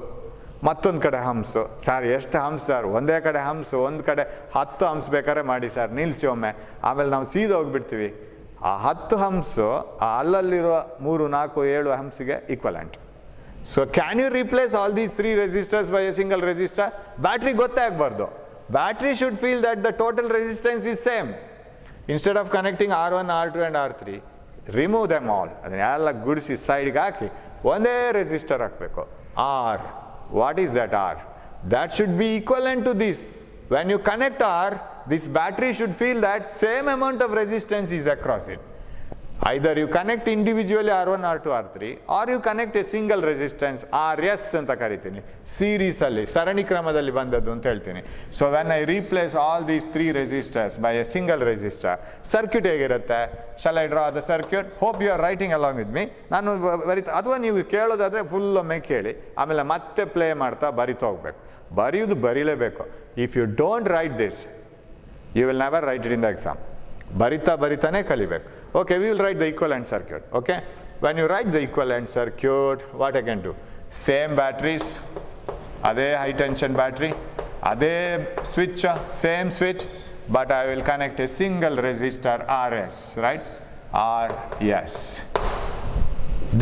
ಮತ್ತೊಂದು ಕಡೆ ಹಂಪ್ಸು. ಸರ್ ಎಷ್ಟು ಹಂಪ್ಸ್ ಸರ್? ಒಂದೇ ಕಡೆ ಹಂಪ್ಸು, ಒಂದು ಕಡೆ 10 ಹಂಪ್ಸ್ ಬೇಕಾದ್ರೆ ಮಾಡಿ ಸರ್, ನಿಲ್ಲಿಸಿ ಒಮ್ಮೆ, ಆಮೇಲೆ ನಾವು ಸೀದಾ ಹೋಗಿಬಿಡ್ತೀವಿ. ಆ 10 ಹಂಪ್ಸು ಅಲ್ಲಲ್ಲಿರೋ 3, 4, 7 ಹಂಪ್ಸಿಗೆ equivalent. So can you replace all these 3 resistors by a single resistor? Battery ಗೊತ್ತೇ ಆಗಬಾರ್ದು. Battery should feel that the total resistance is same. Instead of connecting R1, R2 and R3, remove them all. ಅದನ್ನೆಲ್ಲ ಗುಡಿಸಿ ಸೈಡ್ಗೆ ಹಾಕಿ ಒಂದೇ resistor ಹಾಕಬೇಕು. R, what is that R? That should be equivalent to this. When you connect R, this battery should feel that same amount of resistance is across it. Either you connect individually R1, R2, R3, or you connect a single resistance RS ಅಂತ ಕರಿತೀನಿ, ಸೀರೀಸಲ್ಲಿ ಸರಣಿ ಕ್ರಮದಲ್ಲಿ ಬಂದದ್ದು ಅಂತ ಹೇಳ್ತೀನಿ. So when I replace all these 3 resistors by a single resistor, circuit ಹೇಗಿರುತ್ತೆ? Shall I draw the circuit? Hope you are writing along with me. ನಾನು ಅಥವಾ ನೀವು ಕೇಳೋದಾದರೆ ಫುಲ್ ಒಮ್ಮೆ ಕೇಳಿ, ಆಮೇಲೆ ಮತ್ತೆ ಪ್ಲೇ ಮಾಡ್ತಾ ಬರಿತಾ ಹೋಗ್ಬೇಕು. ಬರೆಯೋದು ಬರೀಲೇಬೇಕು. If you don't write this, you will never write it in the exam. ಬರಿತಾನೆ ಕಲಿಬೇಕು. Okay, we will write the equivalent circuit. Okay, when you write the equivalent circuit, what I can do? Same batteries, adhe high tension battery, adhe switch, same switch, but I will connect a single resistor RS, right? RS.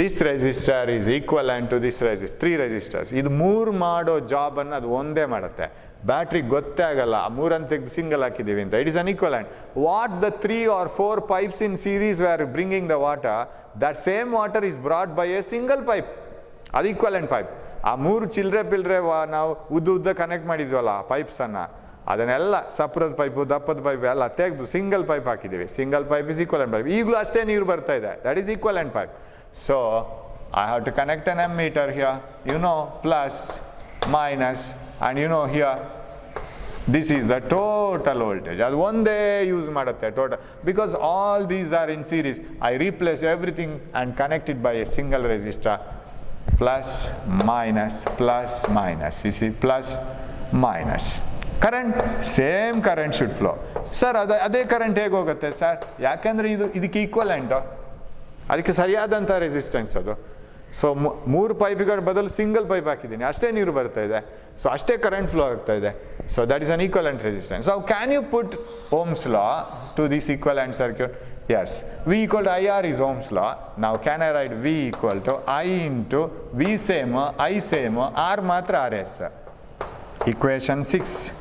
This resistor is equivalent to this resistor. 3 resistors. ಇದು 3 ಮಾಡೋ job ಅನ್ನು ಅದು ಒಂದೇ ಮಾಡುತ್ತೆ. Battery ಗೊತ್ತೇ ಆಗಲ್ಲ, 3 ತೆಗೆದು single ಹಾಕಿದ್ದೀವಿ ಅಂತ. It is an equivalent. What the 3 or 4 pipes in series were bringing the water, that same water is brought by a single pipe. ಅದು ಈಕ್ವಲೆಂಟ್ ಪೈಪ್. ಆ 3 ಚಿಲ್ಲರೆ ನಾವು ಉದ್ದ ಕನೆಕ್ಟ್ ಮಾಡಿದ್ವಲ್ಲ ಪೈಪ್ಸನ್ನು, ಅದನ್ನೆಲ್ಲ ಸಪ್ರದ ಪೈಪು, ದಪ್ಪದ ಪೈಪ್ ಎಲ್ಲ ತೆಗೆದು ಸಿಂಗಲ್ ಪೈಪ್ ಹಾಕಿದ್ದೀವಿ. Single pipe is equivalent pipe. ಈಗಲೂ ಅಷ್ಟೇ ನೀರು ಬರ್ತಾ ಇದೆ. That is equivalent pipe. So I have to connect an ammeter here, plus, minus, and here this is the total voltage. ಅದು ಒಂದೇ ಯೂಸ್ ಮಾಡುತ್ತೆ total, because all these are in series. I replace everything and connect it by a single resistor. Plus, minus, you see, plus, minus. Current, same current should flow. Sir, ಅದೇ current ಹೇಗೆ ಹೋಗುತ್ತೆ sir? ಯಾಕಂದರೆ ಇದಕ್ಕೆ equivalent, ಅದಕ್ಕೆ ಸರಿಯಾದಂಥ resistance ಅದು. So 3 ಪೈಪ್ಗಳ ಬದಲು ಸಿಂಗಲ್ ಪೈಪ್ ಹಾಕಿದ್ದೀನಿ, ಅಷ್ಟೇ ನೀರು ಬರ್ತಾ ಇದೆ, ಸೊ ಅಷ್ಟೇ ಕರೆಂಟ್ ಫ್ಲೋ ಆಗ್ತಾ ಇದೆ. So that is an equivalent resistance. So can you put Ohm's law to this equivalent circuit? Yes. V equal to IR is Ohm's law. Now can I write V equal to I into V same, I same, R ಮಾತ್ರ RS. Equation 6.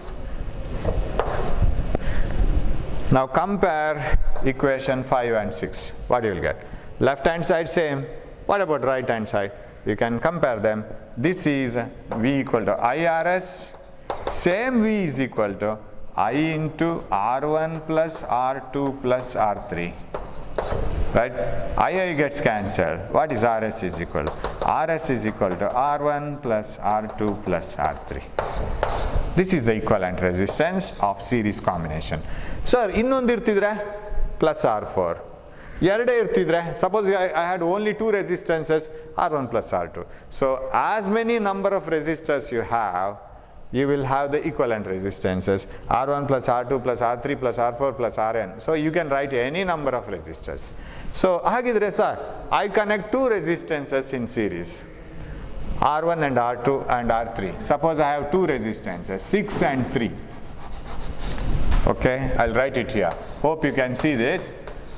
Now compare equation 5 and 6. What you will get? Left hand side same. What about right hand side? You can compare them. This is V equal to IRS. Same V is equal to I into R1 plus R2 plus R3. Right? II gets cancelled. What is RS is equal to? RS is equal to R1 plus R2 plus R3. This is the equivalent resistance of series combination. Sir, ಇನ್ನೊಂದು ಇರ್ತಿದ್ರೆ plus R4. ಎರಡೇ ಇರ್ತಿದ್ರೆ, suppose I had only 2 resistances, R1 plus R2. So as many number of resistors you have, you will have the equivalent resistances, R1 plus R2 plus R3 plus R4 plus Rn. So you can write any number of resistors. So ಹಾಗಿದ್ರೆ sir, I connect 2 resistances in series, R1 and R2 and R3. Suppose I have 2 resistances, 6 and 3. Okay, I'll write it here. Hope you can see this.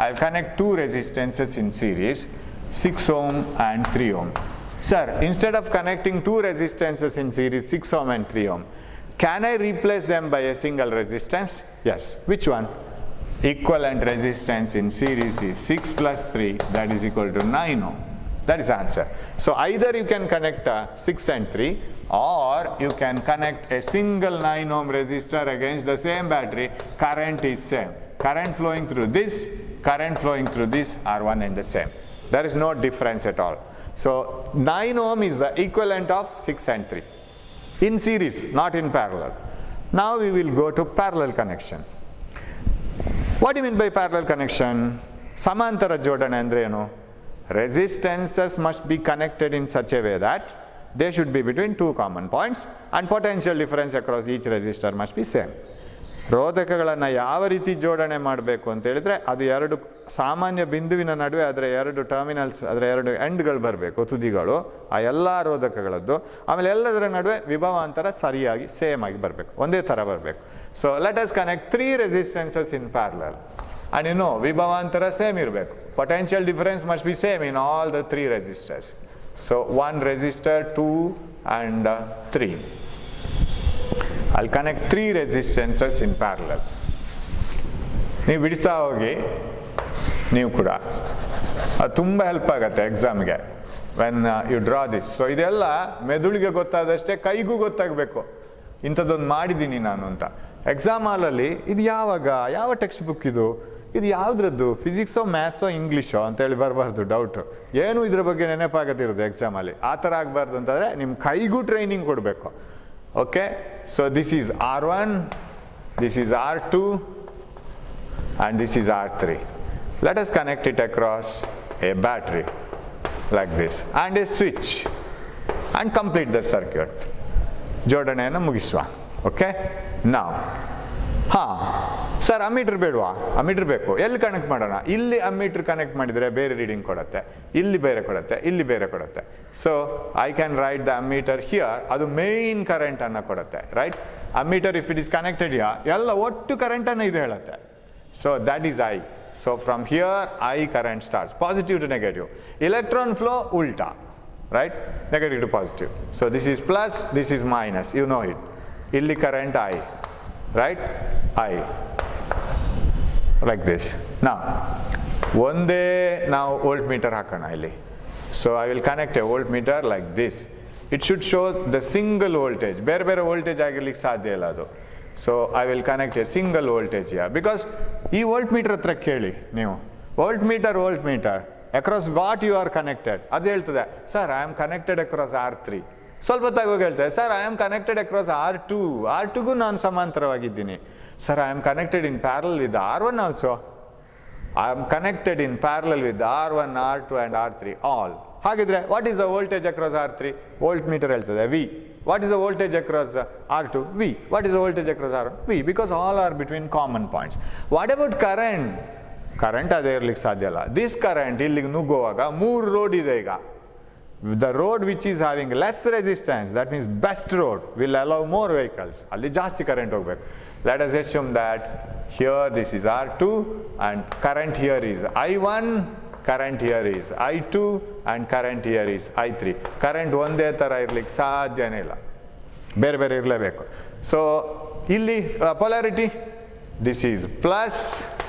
I'll connect 2 resistances in series, 6 ohm and 3 ohm. Sir, instead of connecting 2 resistances in series, 6 ohm and 3 ohm, can I replace them by a single resistance? Yes. Which one? Equivalent resistance in series is 6 plus 3, that is equal to 9 ohm. That is the answer. So either you can connect 6 and 3, or you can connect a single 9 ohm resistor against the same battery. Current is same. Current flowing through this, current flowing through this are one and the same. There is no difference at all. So 9 ohm is the equivalent of 6 and 3 in series, not in parallel. Now we will go to parallel connection. What do you mean by parallel connection? Samantara jodane andre enu? Resistances must be connected in such a way that they should be between 2 common points, and potential difference across each resistor must be same. ರೋಧಕಗಳನ್ನು ಯಾವ ರೀತಿ ಜೋಡಣೆ ಮಾಡಬೇಕು ಅಂತ ಹೇಳಿದರೆ ಅದು ಎರಡು ಸಾಮಾನ್ಯ ಬಿಂದುವಿನ ನಡುವೆ ಅದರ ಎರಡು ಟರ್ಮಿನಲ್ಸ್, ಅದರ ಎರಡು ಎಂಡ್ಗಳು ಬರಬೇಕು, ತುದಿಗಳು, ಆ ಎಲ್ಲ ರೋಧಕಗಳದ್ದು. ಆಮೇಲೆ ಎಲ್ಲದರ ನಡುವೆ ವಿಭವಾಂತರ ಸರಿಯಾಗಿ ಸೇಮ್ ಆಗಿ ಬರಬೇಕು, ಒಂದೇ ಥರ ಬರಬೇಕು. So let us connect 3 resistances in parallel. And you know ವಿಭವಾಂತರ ಸೇಮ್ ಇರಬೇಕು. Potential difference must be same in all the 3 resistors. So 1 resistor, 2 and 3. I'll connect 3 resistors in parallel. ನೀವು ಬಿಡಿಸ್ತಾ ಹೋಗಿ, ನೀವು ಕೂಡ ಅದು ತುಂಬ ಹೆಲ್ಪ್ ಆಗುತ್ತೆ ಎಕ್ಸಾಮ್ಗೆ when you draw this. So ಇದೆಲ್ಲ ಮೆದುಳಿಗೆ ಗೊತ್ತಾದಷ್ಟೇ ಕೈಗೂ ಗೊತ್ತಾಗಬೇಕು, ಇಂಥದ್ದೊಂದು ಮಾಡಿದ್ದೀನಿ ನಾನು ಅಂತ. ಎಕ್ಸಾಮ್ ಹಾಲಲ್ಲಿ ಇದು ಯಾವಾಗ, ಯಾವ ಟೆಕ್ಸ್ಟ್ ಬುಕ್ ಇದು ಯಾವುದ್ರದ್ದು, ಫಿಸಿಕ್ಸೋ ಮ್ಯಾಥ್ಸೋ ಇಂಗ್ಲೀಷೋ ಅಂತೇಳಿ ಬರಬಾರ್ದು ಡೌಟು. ಏನು ಇದ್ರ ಬಗ್ಗೆ ನೆನಪಾಗತ್ತಿರೋದು ಎಕ್ಸಾಮಲ್ಲಿ. ಆ ಥರ ಆಗಬಾರ್ದು ಅಂತಂದರೆ ನಿಮ್ಮ ಕೈಗೂ ಟ್ರೈನಿಂಗ್ ಕೊಡಬೇಕು. Okay, so this is R1, this is R2 and this is R3. Let us connect it across a battery like this and a switch and complete the circuit. ಜೋಡಣೆಯನ್ನು ಮುಗಿಸುವ. ಓಕೆ, ನಾವು ಸರ್ ಅಮ್ಮೀಟ್ರ್ ಬೇಡವಾ? ಅಮ್ಮೀಟ್ರ್ ಬೇಕು. ಎಲ್ಲಿ connect ಮಾಡೋಣ? ಇಲ್ಲಿ ಅಮ್ಮೀಟ್ರ್ connect ಮಾಡಿದರೆ ಬೇರೆ reading ಕೊಡುತ್ತೆ, ಇಲ್ಲಿ ಬೇರೆ ಕೊಡುತ್ತೆ, ಇಲ್ಲಿ ಬೇರೆ ಕೊಡುತ್ತೆ. So I can write the ammeter here. ಅದು ಮೇನ್ ಕರೆಂಟನ್ನು ಕೊಡುತ್ತೆ, right? Ammeter if it is connected here ಎಲ್ಲ ಒಟ್ಟು ಕರೆಂಟನ್ನು ಇದು ಹೇಳುತ್ತೆ. So that is I. So from here I current starts, positive to negative. Electron flow ಉಲ್ಟಾ, right? Negative to positive. So this is plus, this is minus, you know it. Illi current I, right? I, like this. Now, onde now voltmeter hakana illi. So I will connect a voltmeter like this. It should show the single voltage. Bere bere voltage agirlikke sadhya illa adu. So I will connect a single voltage here, because ee voltmeter hatra keli ನೀವು voltmeter across what you are connected ಅದು ಹೇಳ್ತದೆ. Sir I am connected across R3. ಸ್ವಲ್ಪ ತಗೋಗಿ ಹೇಳ್ತದೆ, sir I am connected across R2ಗೂ ನಾನು ಸಮಾಂತರವಾಗಿದ್ದೀನಿ. Sir I am connected in parallel with R1 also. I am connected in parallel with R1, R2 and R3 all. ಹಾಗಿದ್ರೆ what is the voltage across R3? Voltmeter ಹೇಳ್ತದೆ V. What is the voltage across R2? V. What is the voltage across R1? V, because all are between common points. What about current? Current ಅದೇ ಇರ್ಲಿಕ್ಕೆ ಸಾಧ್ಯ ಇಲ್ಲ. This current ಇಲ್ಲಿಗೆ ನುಗ್ಗುವಾಗ 3 road ಇದೆ ಈಗ. The road which is having less resistance, that means best road, will allow more vehicles. ಅಲ್ಲಿ ಜಾಸ್ತಿ current ಹೋಗ್ಬೇಕು. Let us assume that here this is R2 and current here is I1, current here is I2 and current here is I3. Current ಒಂದೇ ಥರ ಇರ್ಲಿಕ್ಕೆ ಸಾಧ್ಯನೇ ಇಲ್ಲ, ಬೇರೆ ಬೇರೆ ಇರಲೇಬೇಕು. ಸೊ ಇಲ್ಲಿ ಪೊಲಾರಿಟಿ, ದಿಸ್ ಈಸ್ ಪ್ಲಸ್,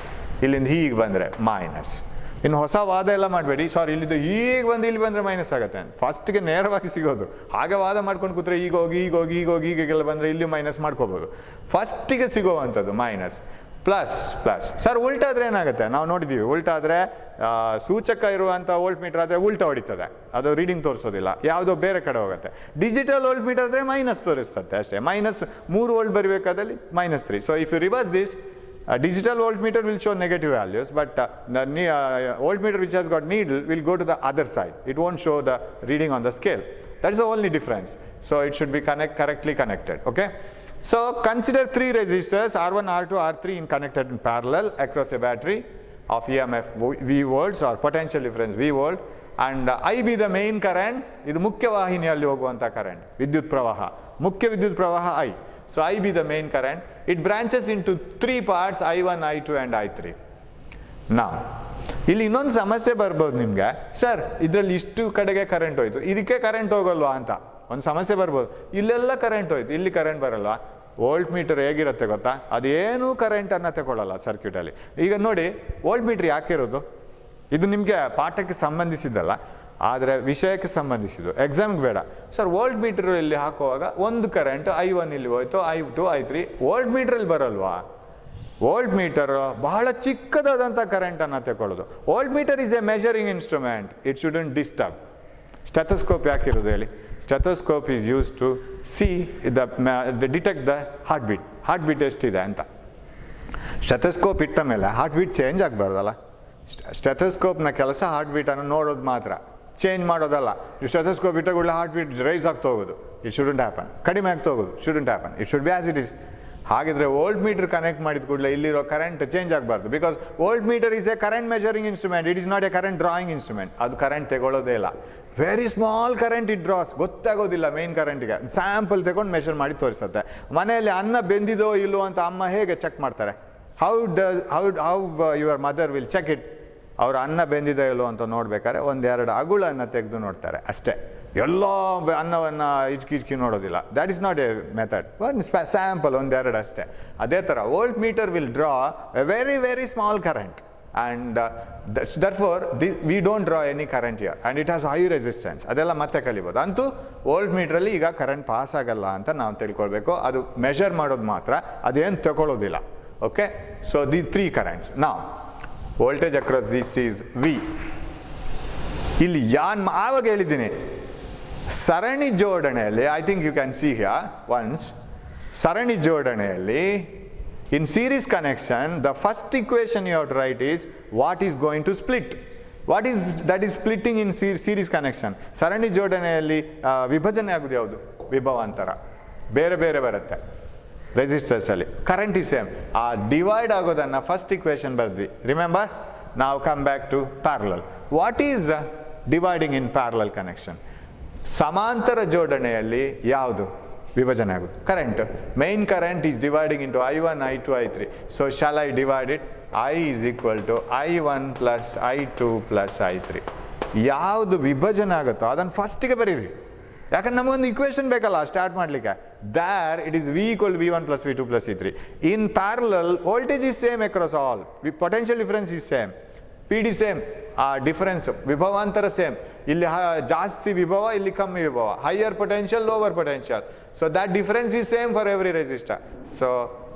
ಇಲ್ಲಿಂದ ಹೀಗೆ ಬಂದರೆ ಮೈನಸ್. ಇನ್ನು ಹೊಸ ವಾದ ಎಲ್ಲ ಮಾಡಬೇಡಿ, ಸಾರಿ ಇಲ್ಲಿಂದ ಹೀಗೆ ಬಂದು ಇಲ್ಲಿ ಬಂದರೆ ಮೈನಸ್ ಆಗುತ್ತೆ. ಫಸ್ಟ್ಗೆ ನೇರವಾಗಿ ಸಿಗೋದು, ಹಾಗೆ ವಾದ ಮಾಡ್ಕೊಂಡು ಕೂತ್ರೆ ಈಗ ಹೋಗಿ ಹೀಗೆಲ್ಲ ಬಂದರೆ ಇಲ್ಲಿ ಮೈನಸ್ ಮಾಡ್ಕೋಬೋದು. ಫಸ್ಟಿಗೆ ಸಿಗೋವಂಥದ್ದು ಮೈನಸ್, ಪ್ಲಸ್. ಸರ್ ಉಲ್ಟಾದ್ರೆ ಏನಾಗುತ್ತೆ? ನಾವು ನೋಡಿದ್ದೀವಿ, ಉಲ್ಟಾದರೆ ಸೂಚಕ ಇರುವಂಥ ವೋಲ್ಟ್ ಮೀಟರ್ ಆದರೆ ಉಲ್ಟಾ ಹೊಡಿತದೆ, ಅದು ರೀಡಿಂಗ್ ತೋರಿಸೋದಿಲ್ಲ, ಯಾವುದೋ ಬೇರೆ ಕಡೆ ಹೋಗುತ್ತೆ. ಡಿಜಿಟಲ್ ವೋಲ್ಟ್ ಮೀಟರ್ ಆದರೆ ಮೈನಸ್ ತೋರಿಸುತ್ತೆ ಅಷ್ಟೇ. -3 ವೋಲ್ಟ್ ಬರಬೇಕಾದಲ್ಲಿ -3. So if you reverse this, digital voltmeter will show negative values, but the voltmeter which has got needle will go to the other side. It won't show the reading on the scale. That is the only difference. So it should be correctly connected. Okay. So consider 3 resistors R1, R2, R3 connected in parallel across a battery of EMF V volts or potential difference V volt, and I be the main current. ಇದು ಮುಖ್ಯ ವಾಹಿನಿಯಲ್ಲಿ ಹೋಗುವಂತ current, ವಿದ್ಯುತ್ ಪ್ರವಾಹ, ಮುಖ್ಯ ವಿದ್ಯುತ್ ಪ್ರವಾಹ I. So I be the main current. It branches into 3 parts, I1, I2 and I3. Now, ಇಲ್ಲಿ ಇನ್ನೊಂದು ಸಮಸ್ಯೆ ಬರ್ಬೋದು ನಿಮಗೆ, ಸರ್ ಇದರಲ್ಲಿ ಇಷ್ಟು ಕಡೆಗೆ ಕರೆಂಟ್ ಹೋಯ್ತು, ಇದಕ್ಕೆ ಕರೆಂಟ್ ಹೋಗಲ್ವಾ ಅಂತ ಒಂದು ಸಮಸ್ಯೆ ಬರ್ಬೋದು. ಇಲ್ಲೆಲ್ಲ ಕರೆಂಟ್ ಹೋಯ್ತು, ಇಲ್ಲಿ ಕರೆಂಟ್ ಬರಲ್ವಾ? ವೋಲ್ಟ್ ಮೀಟರ್ ಹೇಗಿರುತ್ತೆ ಗೊತ್ತಾ? ಅದೇನೂ ಕರೆಂಟನ್ನು ತಗೊಳ್ಳಲ್ಲ ಸರ್ಕ್ಯೂಟಲ್ಲಿ. ಈಗ ನೋಡಿ, ವೋಲ್ಟ್ ಮೀಟರ್ ಯಾಕಿರೋದು? ಇದು ನಿಮಗೆ ಪಾಠಕ್ಕೆ ಸಂಬಂಧಿಸಿದ್ದಲ್ಲ, ಆದರೆ ವಿಷಯಕ್ಕೆ ಸಂಬಂಧಿಸಿದ್ದು, ಎಕ್ಸಾಮ್ಗೆ ಬೇಡ. ಸರ್ ವೋಲ್ಟ್ ಮೀಟರ್ ಇಲ್ಲಿ ಹಾಕುವಾಗ ಒಂದು ಕರೆಂಟ್ I1 ಇಲ್ಲಿ ಹೋಯ್ತು, I2, I3, ವೋಲ್ಟ್ ಮೀಟ್ರಲ್ಲಿ ಬರಲ್ವಾ? ವೋಲ್ಟ್ ಮೀಟರ್ ಬಹಳ ಚಿಕ್ಕದಾದಂಥ ಕರೆಂಟನ್ನು ತಗೊಳ್ಳೋದು. Voltmeter is a measuring instrument, it shouldn't disturb. Stethoscope ಯಾಕಿರೋದು ಹೇಳಿ? Stethoscope is use to see detect the heart beat ಎಷ್ಟಿದೆ ಅಂತ. ಸ್ಟೆಥೋಸ್ಕೋಪ್ ಇಟ್ಟ ಮೇಲೆ ಹಾರ್ಟ್ ಬೀಟ್ ಚೇಂಜ್ ಆಗಬಾರ್ದಲ್ಲ. ಸ್ಟೆಥೋಸ್ಕೋಪ್ನ ಕೆಲಸ ಹಾರ್ಟ್ ಬೀಟನ್ನು ನೋಡೋದು ಮಾತ್ರ, ಚೇಂಜ್ ಮಾಡೋದಲ್ಲ. ಸ್ಟೆಥೋಸ್ಕೋಪ್ ಇಟ್ಟ ಕೂಡಲೇ ಹಾರ್ಟ್ ಬೀಟ್ ರೈಸ್ ಆಗ್ತಾ ಹೋಗೋದು, ಇಟ್ ಶುಡಂಟ್ ಹ್ಯಾಪನ್. ಕಡಿಮೆ ಆಗ್ತಾ ಹೋಗೋದು, shouldn't happen. It should be as it is. ಹಾಗಿದ್ರೆ ವೋಲ್ಟ್ ಮೀಟರ್ ಕನೆಕ್ಟ್ ಮಾಡಿದ ಕೂಡಲೇ ಇಲ್ಲಿರೋ ಕರೆಂಟ್ ಚೇಂಜ್ ಆಗಬಾರ್ದು, because volt meter is A current measuring instrument, it is not A current drawing instrument. ಅದು current ತಗೊಳ್ಳೋದೇ ಇಲ್ಲ. Very small current it draws, ಗೊತ್ತಾಗೋದಿಲ್ಲ main ಕರೆಂಟಿಗೆ. Sample ತಗೊಂಡು measure ಮಾಡಿ ತೋರಿಸುತ್ತೆ. ಮನೆಯಲ್ಲಿ ಅನ್ನ ಬೆಂದಿದೋ ಇಲ್ಲೋ ಅಂತ ಅಮ್ಮ ಹೇಗೆ ಚೆಕ್ ಮಾಡ್ತಾರೆ? How your mother will check it? ಅವ್ರ ಅನ್ನ ಬೆಂದಿದೋ ಇಲ್ಲೋ ಅಂತ ನೋಡ್ಬೇಕಾದ್ರೆ ಒಂದೆರಡು ಅಗುಳನ್ನು ತೆಗೆದು ನೋಡ್ತಾರೆ ಅಷ್ಟೇ. ಎಲ್ಲ ಅನ್ನವನ್ನು ಇಚ್ಕಿ ನೋಡೋದಿಲ್ಲ. That is not A method. ಒಂದು ಸ್ಯಾಂಪಲ್ ಒಂದೆರಡು ಅಷ್ಟೇ. ಅದೇ ಥರ volt meter will draw A very very small current, and therefore we don't draw any current here, and it has high resistance. ಅದೆಲ್ಲ ಮತ್ತೆ ಕಲಿಬೋದು. ಅಂತೂ ವೋಲ್ಟ್ ಮೀಟ್ರಲ್ಲಿ ಈಗ ಕರೆಂಟ್ ಪಾಸ್ ಆಗಲ್ಲ ಅಂತ ನಾವು ತಿಳ್ಕೊಳ್ಬೇಕು. ಅದು ಮೆಷರ್ ಮಾಡೋದು ಮಾತ್ರ, ಅದೇನು ತಗೊಳ್ಳೋದಿಲ್ಲ. Okay, so the 3 currents. ನಾವು voltage across this is V. ಇಲ್ಲಿ ಆವಾಗ ಹೇಳಿದ್ದೀನಿ ಸರಣಿ ಜೋಡಣೆಯಲ್ಲಿ, I think you can see here once, ಸರಣಿ ಜೋಡಣೆಯಲ್ಲಿ in series connection, the first equation you have to write is what is going to split. What is that is splitting in series connection? ಸರಣಿ ಜೋಡಣೆಯಲ್ಲಿ ವಿಭಜನೆ ಆಗುವುದು ಯಾವುದು? ವಿಭವಾಂತರ. ಬೇರೆ ಬೇರೆ ಬರುತ್ತೆ resistors ಅಲ್ಲಿ. Current is same. ಆ ಡಿವೈಡ್ ಆಗೋದನ್ನು ಫಸ್ಟ್ ಇಕ್ವೇಶನ್ ಬರೆದ್ವಿ. ರಿಮೆಂಬರ್? ನಾವು come back to parallel. What is dividing in parallel connection? ಸಮಾಂತರ ಜೋಡಣೆಯಲ್ಲಿ ಯಾವುದು ವಿಭಜನೆ ಆಗುತ್ತೆ? Current. Main current is dividing into I1, I2, I3. So shall I divide it? I is equal to I1 plus I2 plus I3. ಯಾವುದು ವಿಭಜನೆ ಆಗುತ್ತೋ ಅದನ್ನು ಫಸ್ಟಿಗೆ ಬರೀರಿ. ಯಾಕಂದ್ರೆ ನಮಗೊಂದು ಇಕ್ವೇಶನ್ ಬೇಕಲ್ಲ ಸ್ಟಾರ್ಟ್ ಮಾಡಲಿಕ್ಕೆ. There it is V equal to V1 plus V2 plus V3. In parallel, voltage is same across all. Potential difference is same. PD same. ಆ ಡಿಫರೆನ್ಸ್ ವಿಭವಾಂತರ ಸೇಮ್. ಇಲ್ಲಿ ಜಾಸ್ತಿ ವಿಭವ, ಇಲ್ಲಿ ಕಮ್ಮಿ ವಿಭವ. Higher potential, lower potential. So that difference is same for every resistor. So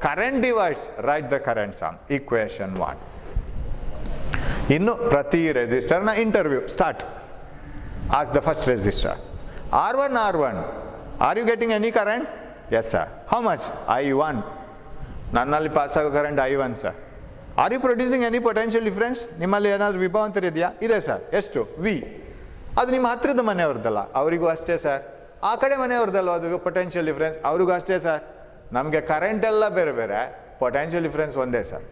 current divides, write the current sum. Equation 1. ಇನ್ನು ಪ್ರತಿ ರೆಸಿಸ್ಟರ್ನ interview start. Ask the first resistor. R1, are you getting any current? Yes sir. How much? I1. ನನ್ನಲ್ಲಿ pass ಆಗೋ current I1 sir. Are you producing any potential difference? ನಿಮ್ಮಲ್ಲಿ ಏನಾದರೂ ವಿಭವಾಂತರ ಇದೆಯಾ? ಇದೆ sir. ಎಷ್ಟು? ವಿ. ಅದು ನಿಮ್ಮ ಹತ್ತಿರದ ಮನೆಯವ್ರದ್ದಲ್ಲ, ಅವರಿಗೂ ಅಷ್ಟೇ ಸರ್. ಆ ಕಡೆ ಮನೆಯವ್ರದ್ದಲ್ಲ ಅದು ಪೊಟೆನ್ಷಿಯಲ್ ಡಿಫ್ರೆನ್ಸ್, ಅವ್ರಿಗೂ ಅಷ್ಟೇ ಸರ್. ನಮಗೆ ಕರೆಂಟ್ ಎಲ್ಲ ಬೇರೆ ಬೇರೆ, ಪೊಟೆನ್ಷಿಯಲ್ ಡಿಫ್ರೆನ್ಸ್ ಒಂದೇ ಸರ್.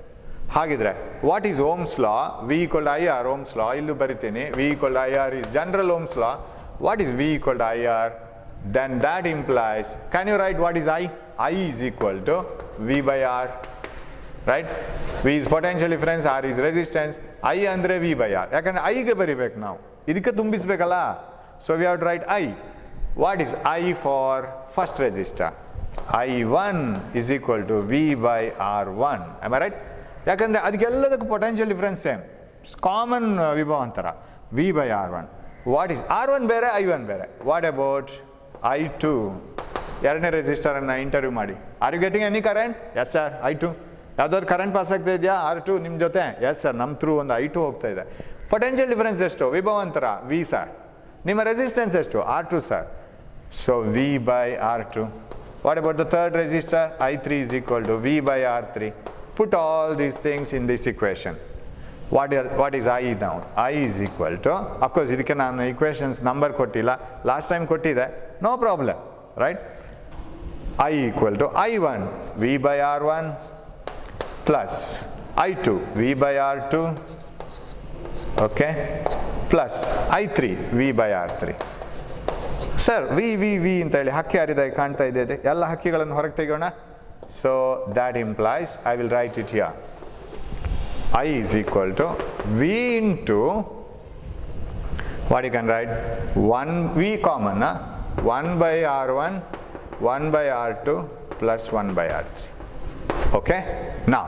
ಹಾಗಿದ್ರೆ what is Ohm's law? V equal I R. Ohm's law ಇಲ್ಲೂ ಬರಿತೀನಿ. V equal I R is general Ohm's law. What is V equal I R? Then that implies, can you write what is I? I is equal to V by R. Right? V is potential difference, R is resistance. I ಅಂದರೆ V by R. ಯಾಕಂದರೆ ಐಗೆ ಬರಿಬೇಕು ನಾವು, ಇದಕ್ಕೆ ತುಂಬಿಸ್ಬೇಕಲ್ಲ. So we have to write I. What is I for first resistor? I1 is equal to V by R1. Am I right? ಯಾಕಂದರೆ ಅದಕ್ಕೆಲ್ಲದಕ್ಕೂ potential difference same, common ವಿಭವಾಂತರ. V by R1. What is R1 ಬೇರೆ, I1 ಬೇರೆ. What about I2? ಎರಡನೇ ರೆಸಿಸ್ಟರನ್ನು interview ಮಾಡಿ. Are you getting any current? Yes sir. I2. ಯಾವುದಾದ್ರು current pass ಆಗ್ತಾ ಇದೆಯಾ R2 ನಿಮ್ಮ ಜೊತೆ? Yes sir. ನಮ್ಮ ಥ್ರೂ ಒಂದು I2 ಹೋಗ್ತಾ ಇದೆ. ಪೊಟೆನ್ಷಿಯಲ್ ಡಿಫ್ರೆನ್ಸ್ ಎಷ್ಟು? ವಿಭವಾಂತರ V ಸರ್. ನಿಮ್ಮ ರೆಸಿಸ್ಟೆನ್ಸ್ ಎಷ್ಟು? R2 sir. So V by R2. What about the third resistor? I3 is equal to V by R3. Put all these things in this equation. What is I now? I is equal to, of course ಇದಕ್ಕೆ ನಾನು equations number ಕೊಟ್ಟಿಲ್ಲ, last time ಕೊಟ್ಟಿದೆ, no problem, right? I equal to I1 V by R1 plus I2 V by R2, okay, plus I3 V by R3. Sir V V V ಅಂತ ಹೇಳಿ ಹಕ್ಕಿ ಹಾರಿದಾಗ ಕಾಣ್ತಾ ಇದೆ. ಎಲ್ಲ ಹಕ್ಕಿಗಳನ್ನು ಹೊರಗೆ ತೆಗೆಯೋಣ. So that implies, I will write it here. I is equal to V into what you can write? One V common, 1 by R1 1 by R2 plus 1 by R3. Okay? Now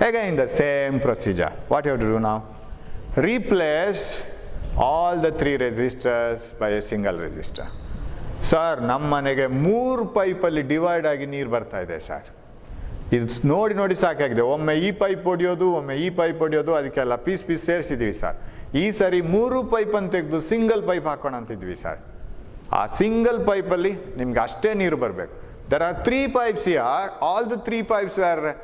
again the same procedure. What you have to do now? Replace all the 3 resistors by a single resistor. Sir ನಮ್ಮ ಮನೆಗೆ 3 ಪೈಪಲ್ಲಿ divide ಆಗಿ ನೀರು ಬರ್ತಾ ಇದೆ sir. ಇದು ನೋಡಿ ನೋಡಿ ಸಾಕಾಗಿದೆ. ಒಮ್ಮೆ ಈ ಪೈಪ್ ಹೊಡೆಯೋದು, ಒಮ್ಮೆ ಈ ಪೈಪ್ ಹೊಡೆಯೋದು, ಅದಕ್ಕೆಲ್ಲ ಪೀಸ್ ಸೇರಿಸಿದ್ವಿ ಸರ್. ಈ ಸರಿ 3 ಪೈಪನ್ನು ತೆಗೆದು ಸಿಂಗಲ್ ಪೈಪ್ ಹಾಕೋಣ ಅಂತಿದ್ವಿ ಸರ್. ಆ ಸಿಂಗಲ್ ಪೈಪಲ್ಲಿ ನಿಮ್ಗೆ ಅಷ್ಟೇ ನೀರು ಬರಬೇಕು. There are 3 pipes here. All the 3 pipes were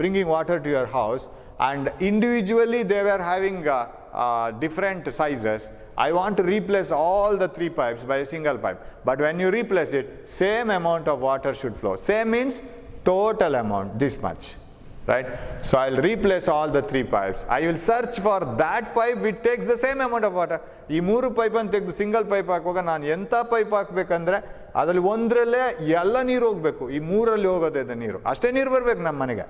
bringing water to your house, and individually they were having different sizes. I want to replace all the 3 pipes by a single pipe. But when you replace it, same amount of water should flow. Same means total amount this much, right? So I'll replace all the 3 pipes. I will search for that pipe which takes the same amount of water. ಈ 3 ಪೈಪನ್ನು ತೆಗೆದು single pipe ಹಾಕುವಾಗ ನಾನು ಎಂಥ pipe ಹಾಕಬೇಕಂದ್ರೆ ಅದರಲ್ಲಿ ಒಂದರಲ್ಲೇ ಎಲ್ಲ ನೀರು ಹೋಗಬೇಕು, ಈ 3ರಲ್ಲಿ ಹೋಗೋದೇ ನೀರು, ಅಷ್ಟೇ ನೀರು ಬರಬೇಕು ನಮ್ಮ ಮನೆಗೆ.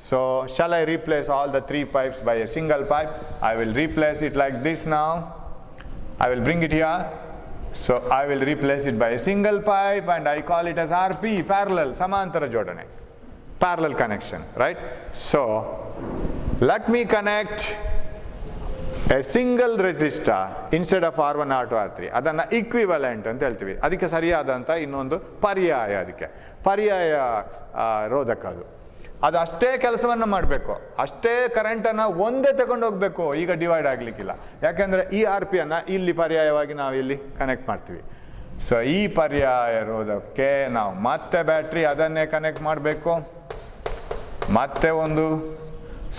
So shall I replace all the 3 pipes by a single pipe? I will replace it like this now. I will bring it here. So I will replace it by a single pipe and I call it as RP, parallel, ಸಮಾಂತರ ಜೋಡಣೆ, parallel connection, right? So let me connect a single resistor instead of R1, R2, R3. ಅದನ್ನು equivalent ಅಂತ ಹೇಳ್ತೀವಿ. ಅದಕ್ಕೆ ಸರಿಯಾದಂಥ ಇನ್ನೊಂದು ಪರ್ಯಾಯ, ಅದಕ್ಕೆ ಪರ್ಯಾಯ ರೋಧಕ. ಅದು ಅಷ್ಟೇ ಕೆಲಸವನ್ನು ಮಾಡಬೇಕು, ಅಷ್ಟೇ ಕರೆಂಟನ್ನು ಒಂದೇ ತಗೊಂಡು ಹೋಗಬೇಕು, ಈಗ ಡಿವೈಡ್ ಆಗಲಿಕ್ಕಿಲ್ಲ. ಯಾಕೆಂದರೆ ಈ RPಯನ್ನು ಇಲ್ಲಿ ಪರ್ಯಾಯವಾಗಿ ನಾವು ಇಲ್ಲಿ ಕನೆಕ್ಟ್ ಮಾಡ್ತೀವಿ. ಸೊ ಈ ಪರ್ಯಾಯ ರೋಧಕಕ್ಕೆ ನಾವು ಮತ್ತೆ ಬ್ಯಾಟ್ರಿ ಅದನ್ನೇ ಕನೆಕ್ಟ್ ಮಾಡಬೇಕು, ಮತ್ತೆ ಒಂದು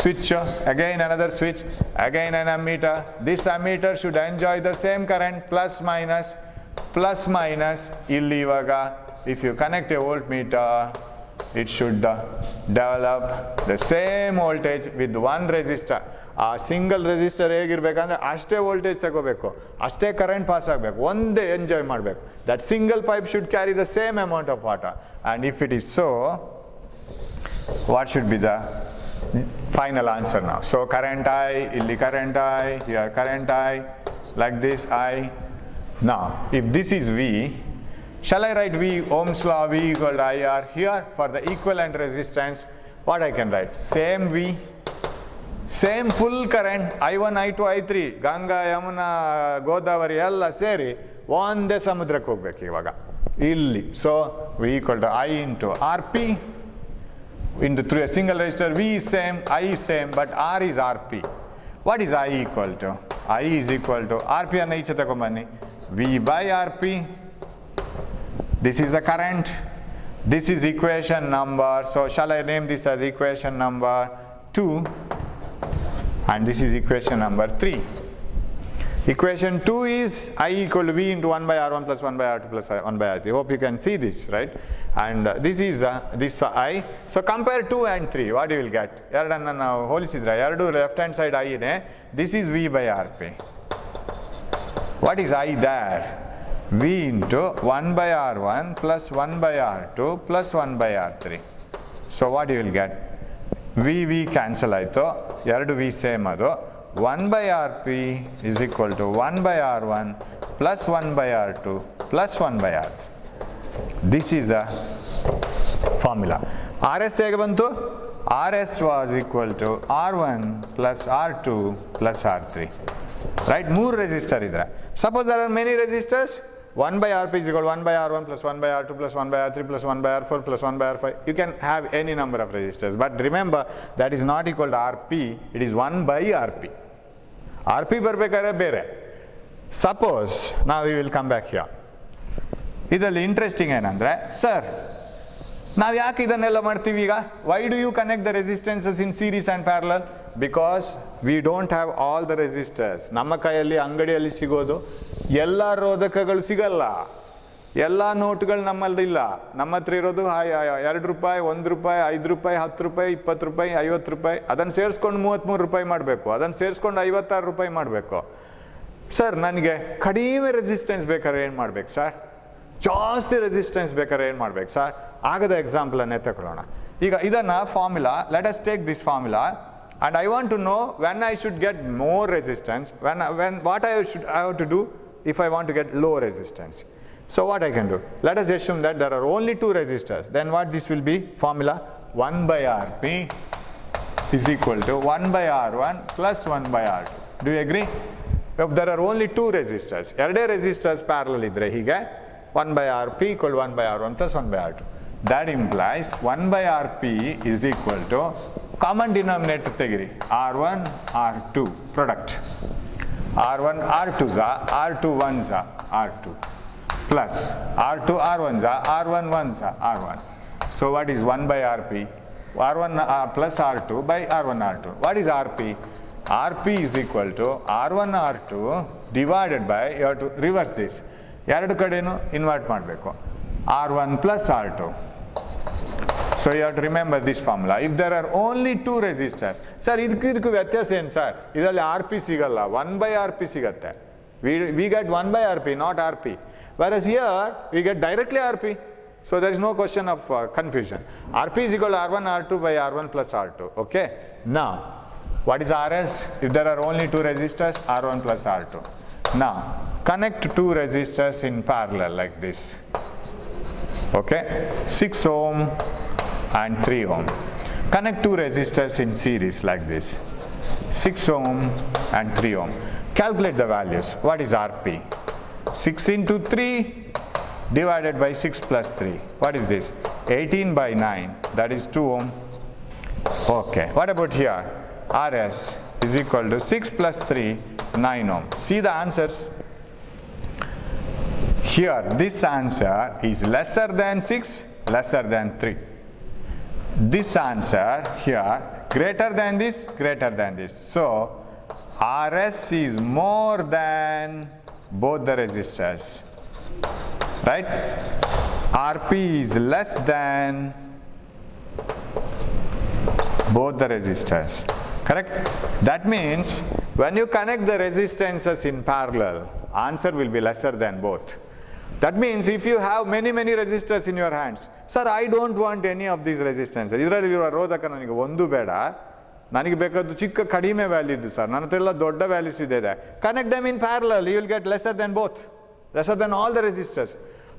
switch, again another switch, again an ammeter. This ammeter should enjoy the same current, plus minus. ಇಲ್ಲಿ ಇವಾಗ if you connect a voltmeter, it should develop the same voltage with one resistor. ಆ single resistor ಹೇಗಿರ್ಬೇಕಂದ್ರೆ ಅಷ್ಟೇ voltage ತಗೋಬೇಕು, ಅಷ್ಟೇ current pass ಆಗಬೇಕು, ಒಂದೇ enjoy ಮಾಡಬೇಕು. That single pipe should carry the same amount of water. And if it is so, what should be the final answer now? So current I, illi current I, here current I, like this I. Now if this is V, shall I write V, Ohm's law, V equal to IR? Here for the equivalent resistance, what I can write? Same V, same full current, I1, I2, I3, Ganga Yamuna Godavari ಎಲ್ಲ ಸೇರಿ ಒಂದೇ ಸಮುದ್ರಕ್ಕೆ ಹೋಗ್ಬೇಕು ಇವಾಗ ಇಲ್ಲಿ. So V equal to I into RP into through a single resistor. V is same, I is same, but R is RP. What is I equal to? I is equal to RP ಅನ್ನು ಈಚೆ ತಗೊಂಬನ್ನಿ, V by RP. This is the current, this is equation number, so shall I name this as equation number 2 and this is equation number 3. Equation 2 is I equal to V into 1 by R1 plus 1 by R2 plus 1 by R3. Hope you can see this, right? And this is this I. So compare 2 and 3, what you will get? ಎರಡನ್ನು ನಾವು ಹೋಲಿಸಿದ್ರೆ ಎರಡು left hand side I ಇದೆ. This is V by RP. What is I there? V into 1 by R1 plus 1 by R2 plus 1 by R3. So what you will get? V cancel ಆಯಿತು, ಎರಡು V same ಅದು. 1 by RP is equal to 1 by R1 plus 1 by R2 plus 1 by R3. This is the formula. RS ಹೇಗೆ ಬಂತು? RS was equal to R1 plus R2 plus R3. Right? 3 resistor ಇದ್ರೆ. Suppose there are many resistors. 1 by RP is equal to 1 by R1 plus 1 by R2 plus 1 by R3 plus 1 by R4 plus 1 by R5. You can have any number of resistors, but remember that is not equal to RP, it is 1 by RP. RP ಬರಬೇಕಾದ್ರೆ ಬೇರೆ. Suppose, now we will come back here. ಇದರಲ್ಲಿ interesting ಏನಂದರೆ, sir ನಾವು ಯಾಕೆ ಇದನ್ನೆಲ್ಲ ಮಾಡ್ತೀವಿ ಈಗ? Why do you connect the resistances in series and parallel? Because we don't have all the resistors. ನಮ್ಮ ಕೈಯಲ್ಲಿ ಅಂಗಡಿಯಲ್ಲಿ ಸಿಗೋದು ಎಲ್ಲ ರೋಧಕಗಳು ಸಿಗಲ್ಲ, ಎಲ್ಲ ನೋಟ್ಗಳು ನಮ್ಮಲ್ಲಿಲ್ಲ. ನಮ್ಮ ಹತ್ರ ಇರೋದು 2 ರೂಪಾಯಿ, 1 ರೂಪಾಯಿ, 5 ರೂಪಾಯಿ, 10 ರೂಪಾಯಿ, 20 ರೂಪಾಯಿ, 50 ರೂಪಾಯಿ. ಅದನ್ನು ಸೇರಿಸ್ಕೊಂಡು 33 ರೂಪಾಯಿ ಮಾಡಬೇಕು, ಅದನ್ನು ಸೇರಿಸ್ಕೊಂಡು 56 ರೂಪಾಯಿ ಮಾಡಬೇಕು. ಸರ್ ನನಗೆ ಕಡಿಮೆ ರೆಸಿಸ್ಟೆನ್ಸ್ ಬೇಕಾದ್ರೆ ಏನು ಮಾಡಬೇಕು ಸರ್? ಜಾಸ್ತಿ ರೆಸಿಸ್ಟೆನ್ಸ್ ಬೇಕಾದ್ರೆ ಏನು ಮಾಡ್ಬೇಕು ಸರ್? ಆಗದ ಎಕ್ಸಾಂಪಲನ್ನೇ ತಗೊಳ್ಳೋಣ. ಈಗ ಇದನ್ನು formula, let us take this formula and I want to know when I should get more resistance, when what I have to do if I want to get low resistance. So what I can do? Let us assume that there are only 2 resistors. Then what this will be? Formula 1 by RP is equal to 1 by R1 plus 1 by R2. Do you agree? If there are only 2 resistors, ಎರಡೇ resistors parallel ಇದ್ರೆ ಹೀಗೆ 1 by RP equal to 1 by R1 plus 1 by R2. That implies 1 by RP is equal to common denominator ತೆಗಿರಿ, R1 R2 product, R1 R2 R2 1 R2 plus R2 R1 R1 1 R1. So what is 1 by RP? R1 plus R2 by R1 R2. What is RP? RP is equal to R1 R2 divided by, you have to reverse this, ಎರಡು ಕಡೆನೂ invert ಮಾಡಬೇಕು, R1 plus R2. So you have to remember this formula. If there are only two resistors, sir, ಇದಕ್ಕೂ ವ್ಯತ್ಯಾಸ ಏನು sir? ಇದರಲ್ಲಿ RP ಸಿಗಲ್ಲ, 1/RP ಸಿಗತ್ತೆ. We get 1/RP, not RP. Whereas here, we get directly RP. So there is no question of confusion. RP is equal to R1, R2 by R1 plus R2. Okay? Now, what is RS? If there are only two resistors, R1 plus R2. Now, connect two resistors in parallel like this. Okay? 6 ohm and 3 ohm. Connect two resistors in series like this. 6 ohm and 3 ohm. Calculate the values. What is RP? 6 into 3 divided by 6 plus 3. What is this? 18 by 9. That is 2 ohm. Okay. What about here? RS is equal to 6 plus 3, 9 ohm. See the answers. Here, this answer is lesser than 6, lesser than 3. This answer here, greater than this, greater than this. So, RS is more than both the resistors. Right? RP is less than both the resistors. Correct? That means when you connect the resistances in parallel, answer will be lesser than both. That means if you have many resistors in your hands, sir, I don't want any of these resistances. ಇದರಲ್ಲಿರುವ ರೋಧಕ ನನಗೆ ಒಂದು ಬೇಡ, ನನಗೆ ಬೇಕಾದ್ದು ಚಿಕ್ಕ ಕಡಿಮೆ value ಇದ್ದು sir, ನನ್ನ ಹತ್ರ ಎಲ್ಲ ದೊಡ್ಡ ವ್ಯಾಲ್ಯೂಸ್ ಇದೆ. Connect them in parallel, you will get lesser than both, lesser than all the resistors.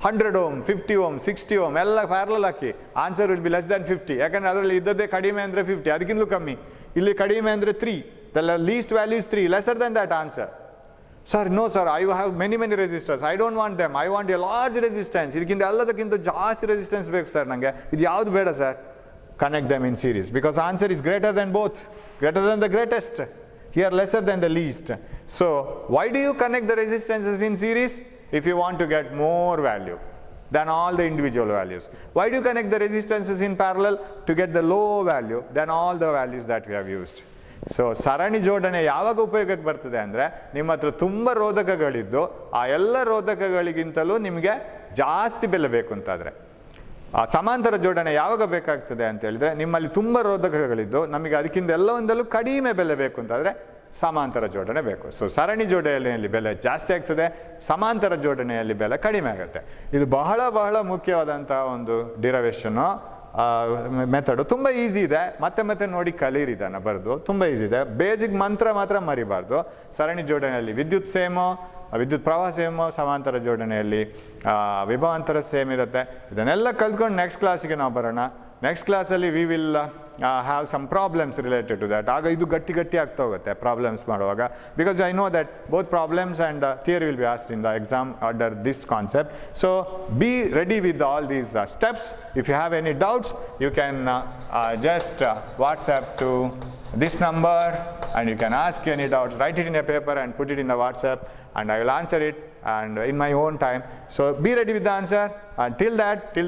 100 ohm, 50 ohm, 60 ohm ಎಲ್ಲ parallel hockey, answer will be less than 50. ಯಾಕಂದ್ರೆ ಅದರಲ್ಲಿ ಇದ್ದದ್ದೇ ಕಡಿಮೆ ಅಂದರೆ 50, ಅದಕ್ಕಿಂತಲೂ ಕಮ್ಮಿ. ಇಲ್ಲಿ ಕಡಿಮೆ ಅಂದರೆ 3, the least value is 3, lesser than that answer. Sir, no sir, I have many resistors, I don't want them, I want a large resistance. ಇದಕ್ಕಿಂತ ಎಲ್ಲದಕ್ಕಿಂತ ಜಾಸ್ತಿ ರೆಸಿಸ್ಟೆನ್ಸ್ ಬೇಕು ಸರ್ ನನಗೆ, ಇದು ಯಾವುದು ಬೇಡ sir. Connect them in series because answer is greater than both, greater than the greatest. Here lesser than the least. So why do you connect the resistances in series? If you want to get more value than all the individual values. Why do you connect the resistances in parallel? To get the low value than all the values that we have used. So ಸರಣಿ ಜೋಡಣೆ ಯಾವಾಗ ಉಪಯೋಗಕ್ಕೆ ಬರ್ತದೆ ಅಂದರೆ, ನಿಮ್ಮ ಹತ್ರ ತುಂಬ ರೋಧಕಗಳಿದ್ದು ಆ ಎಲ್ಲ ರೋಧಕಗಳಿಗಿಂತಲೂ ನಿಮಗೆ ಜಾಸ್ತಿ ಬೆಲೆ ಬೇಕು ಅಂತಾದರೆ. ಸಮಾಂತರ ಜೋಡಣೆ ಯಾವಾಗ ಬೇಕಾಗ್ತದೆ ಅಂತ ಹೇಳಿದ್ರೆ, ನಿಮ್ಮಲ್ಲಿ ತುಂಬ ರೋಧಕಗಳಿದ್ದು ನಮಗೆ ಅದಕ್ಕಿಂತ ಎಲ್ಲೊಂದಲ್ಲೂ ಕಡಿಮೆ ಬೆಲೆ ಬೇಕು ಅಂತಾದರೆ ಸಮಾಂತರ ಜೋಡಣೆ ಬೇಕು. ಸೊ ಸರಣಿ ಜೋಡಣೆಯಲ್ಲಿ ಬೆಲೆ ಜಾಸ್ತಿ ಆಗ್ತದೆ, ಸಮಾಂತರ ಜೋಡಣೆಯಲ್ಲಿ ಬೆಲೆ ಕಡಿಮೆ ಆಗುತ್ತೆ. ಇದು ಬಹಳ ಮುಖ್ಯವಾದಂಥ ಒಂದು ಡಿರೈವೇಷನ್ನು ಮೆಥಡು. ತುಂಬ ಈಸಿ ಇದೆ, ಮತ್ತೆ ನೋಡಿ ಕಲೀರಿ ಇದನ್ನು ಬರೆದು, ತುಂಬ ಈಸಿ ಇದೆ. ಬೇಸಿಕ್ ಮಂತ್ರ ಮಾತ್ರ ಮರಿಬಾರ್ದು. ಸರಣಿ ಜೋಡಣೆಯಲ್ಲಿ ವಿದ್ಯುತ್ ಸೇಮು, ವಿದ್ಯುತ್ ಪ್ರವಾಹ ಸೇಮು, ಸಮಾಂತರ ಜೋಡಣೆಯಲ್ಲಿ ವಿಭವಾಂತರ ಸೇಮ್ ಇರುತ್ತೆ. ಇದನ್ನೆಲ್ಲ ಕಲ್ತ್ಕೊಂಡು ನೆಕ್ಸ್ಟ್ ಕ್ಲಾಸಿಗೆ ನಾವು ಬರೋಣ. ನೆಕ್ಸ್ಟ್ ಕ್ಲಾಸಲ್ಲಿ we will have some problems related to that. ಆಗ ಇದು ಗಟ್ಟಿ ಆಗ್ತಾ ಹೋಗುತ್ತೆ ಪ್ರಾಬ್ಲಮ್ಸ್ ಮಾಡುವಾಗ, because I know that both problems and theory will be asked in the exam under this concept. So be ready with all these steps. If you have any doubts you can just WhatsApp to this number and you can ask any doubts, write it in a paper and put it in the WhatsApp and I will answer it and in my own time. So be ready with the answer. Till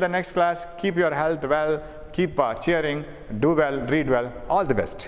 the next class, keep your health well, keep cheering, do well, read well. All the best.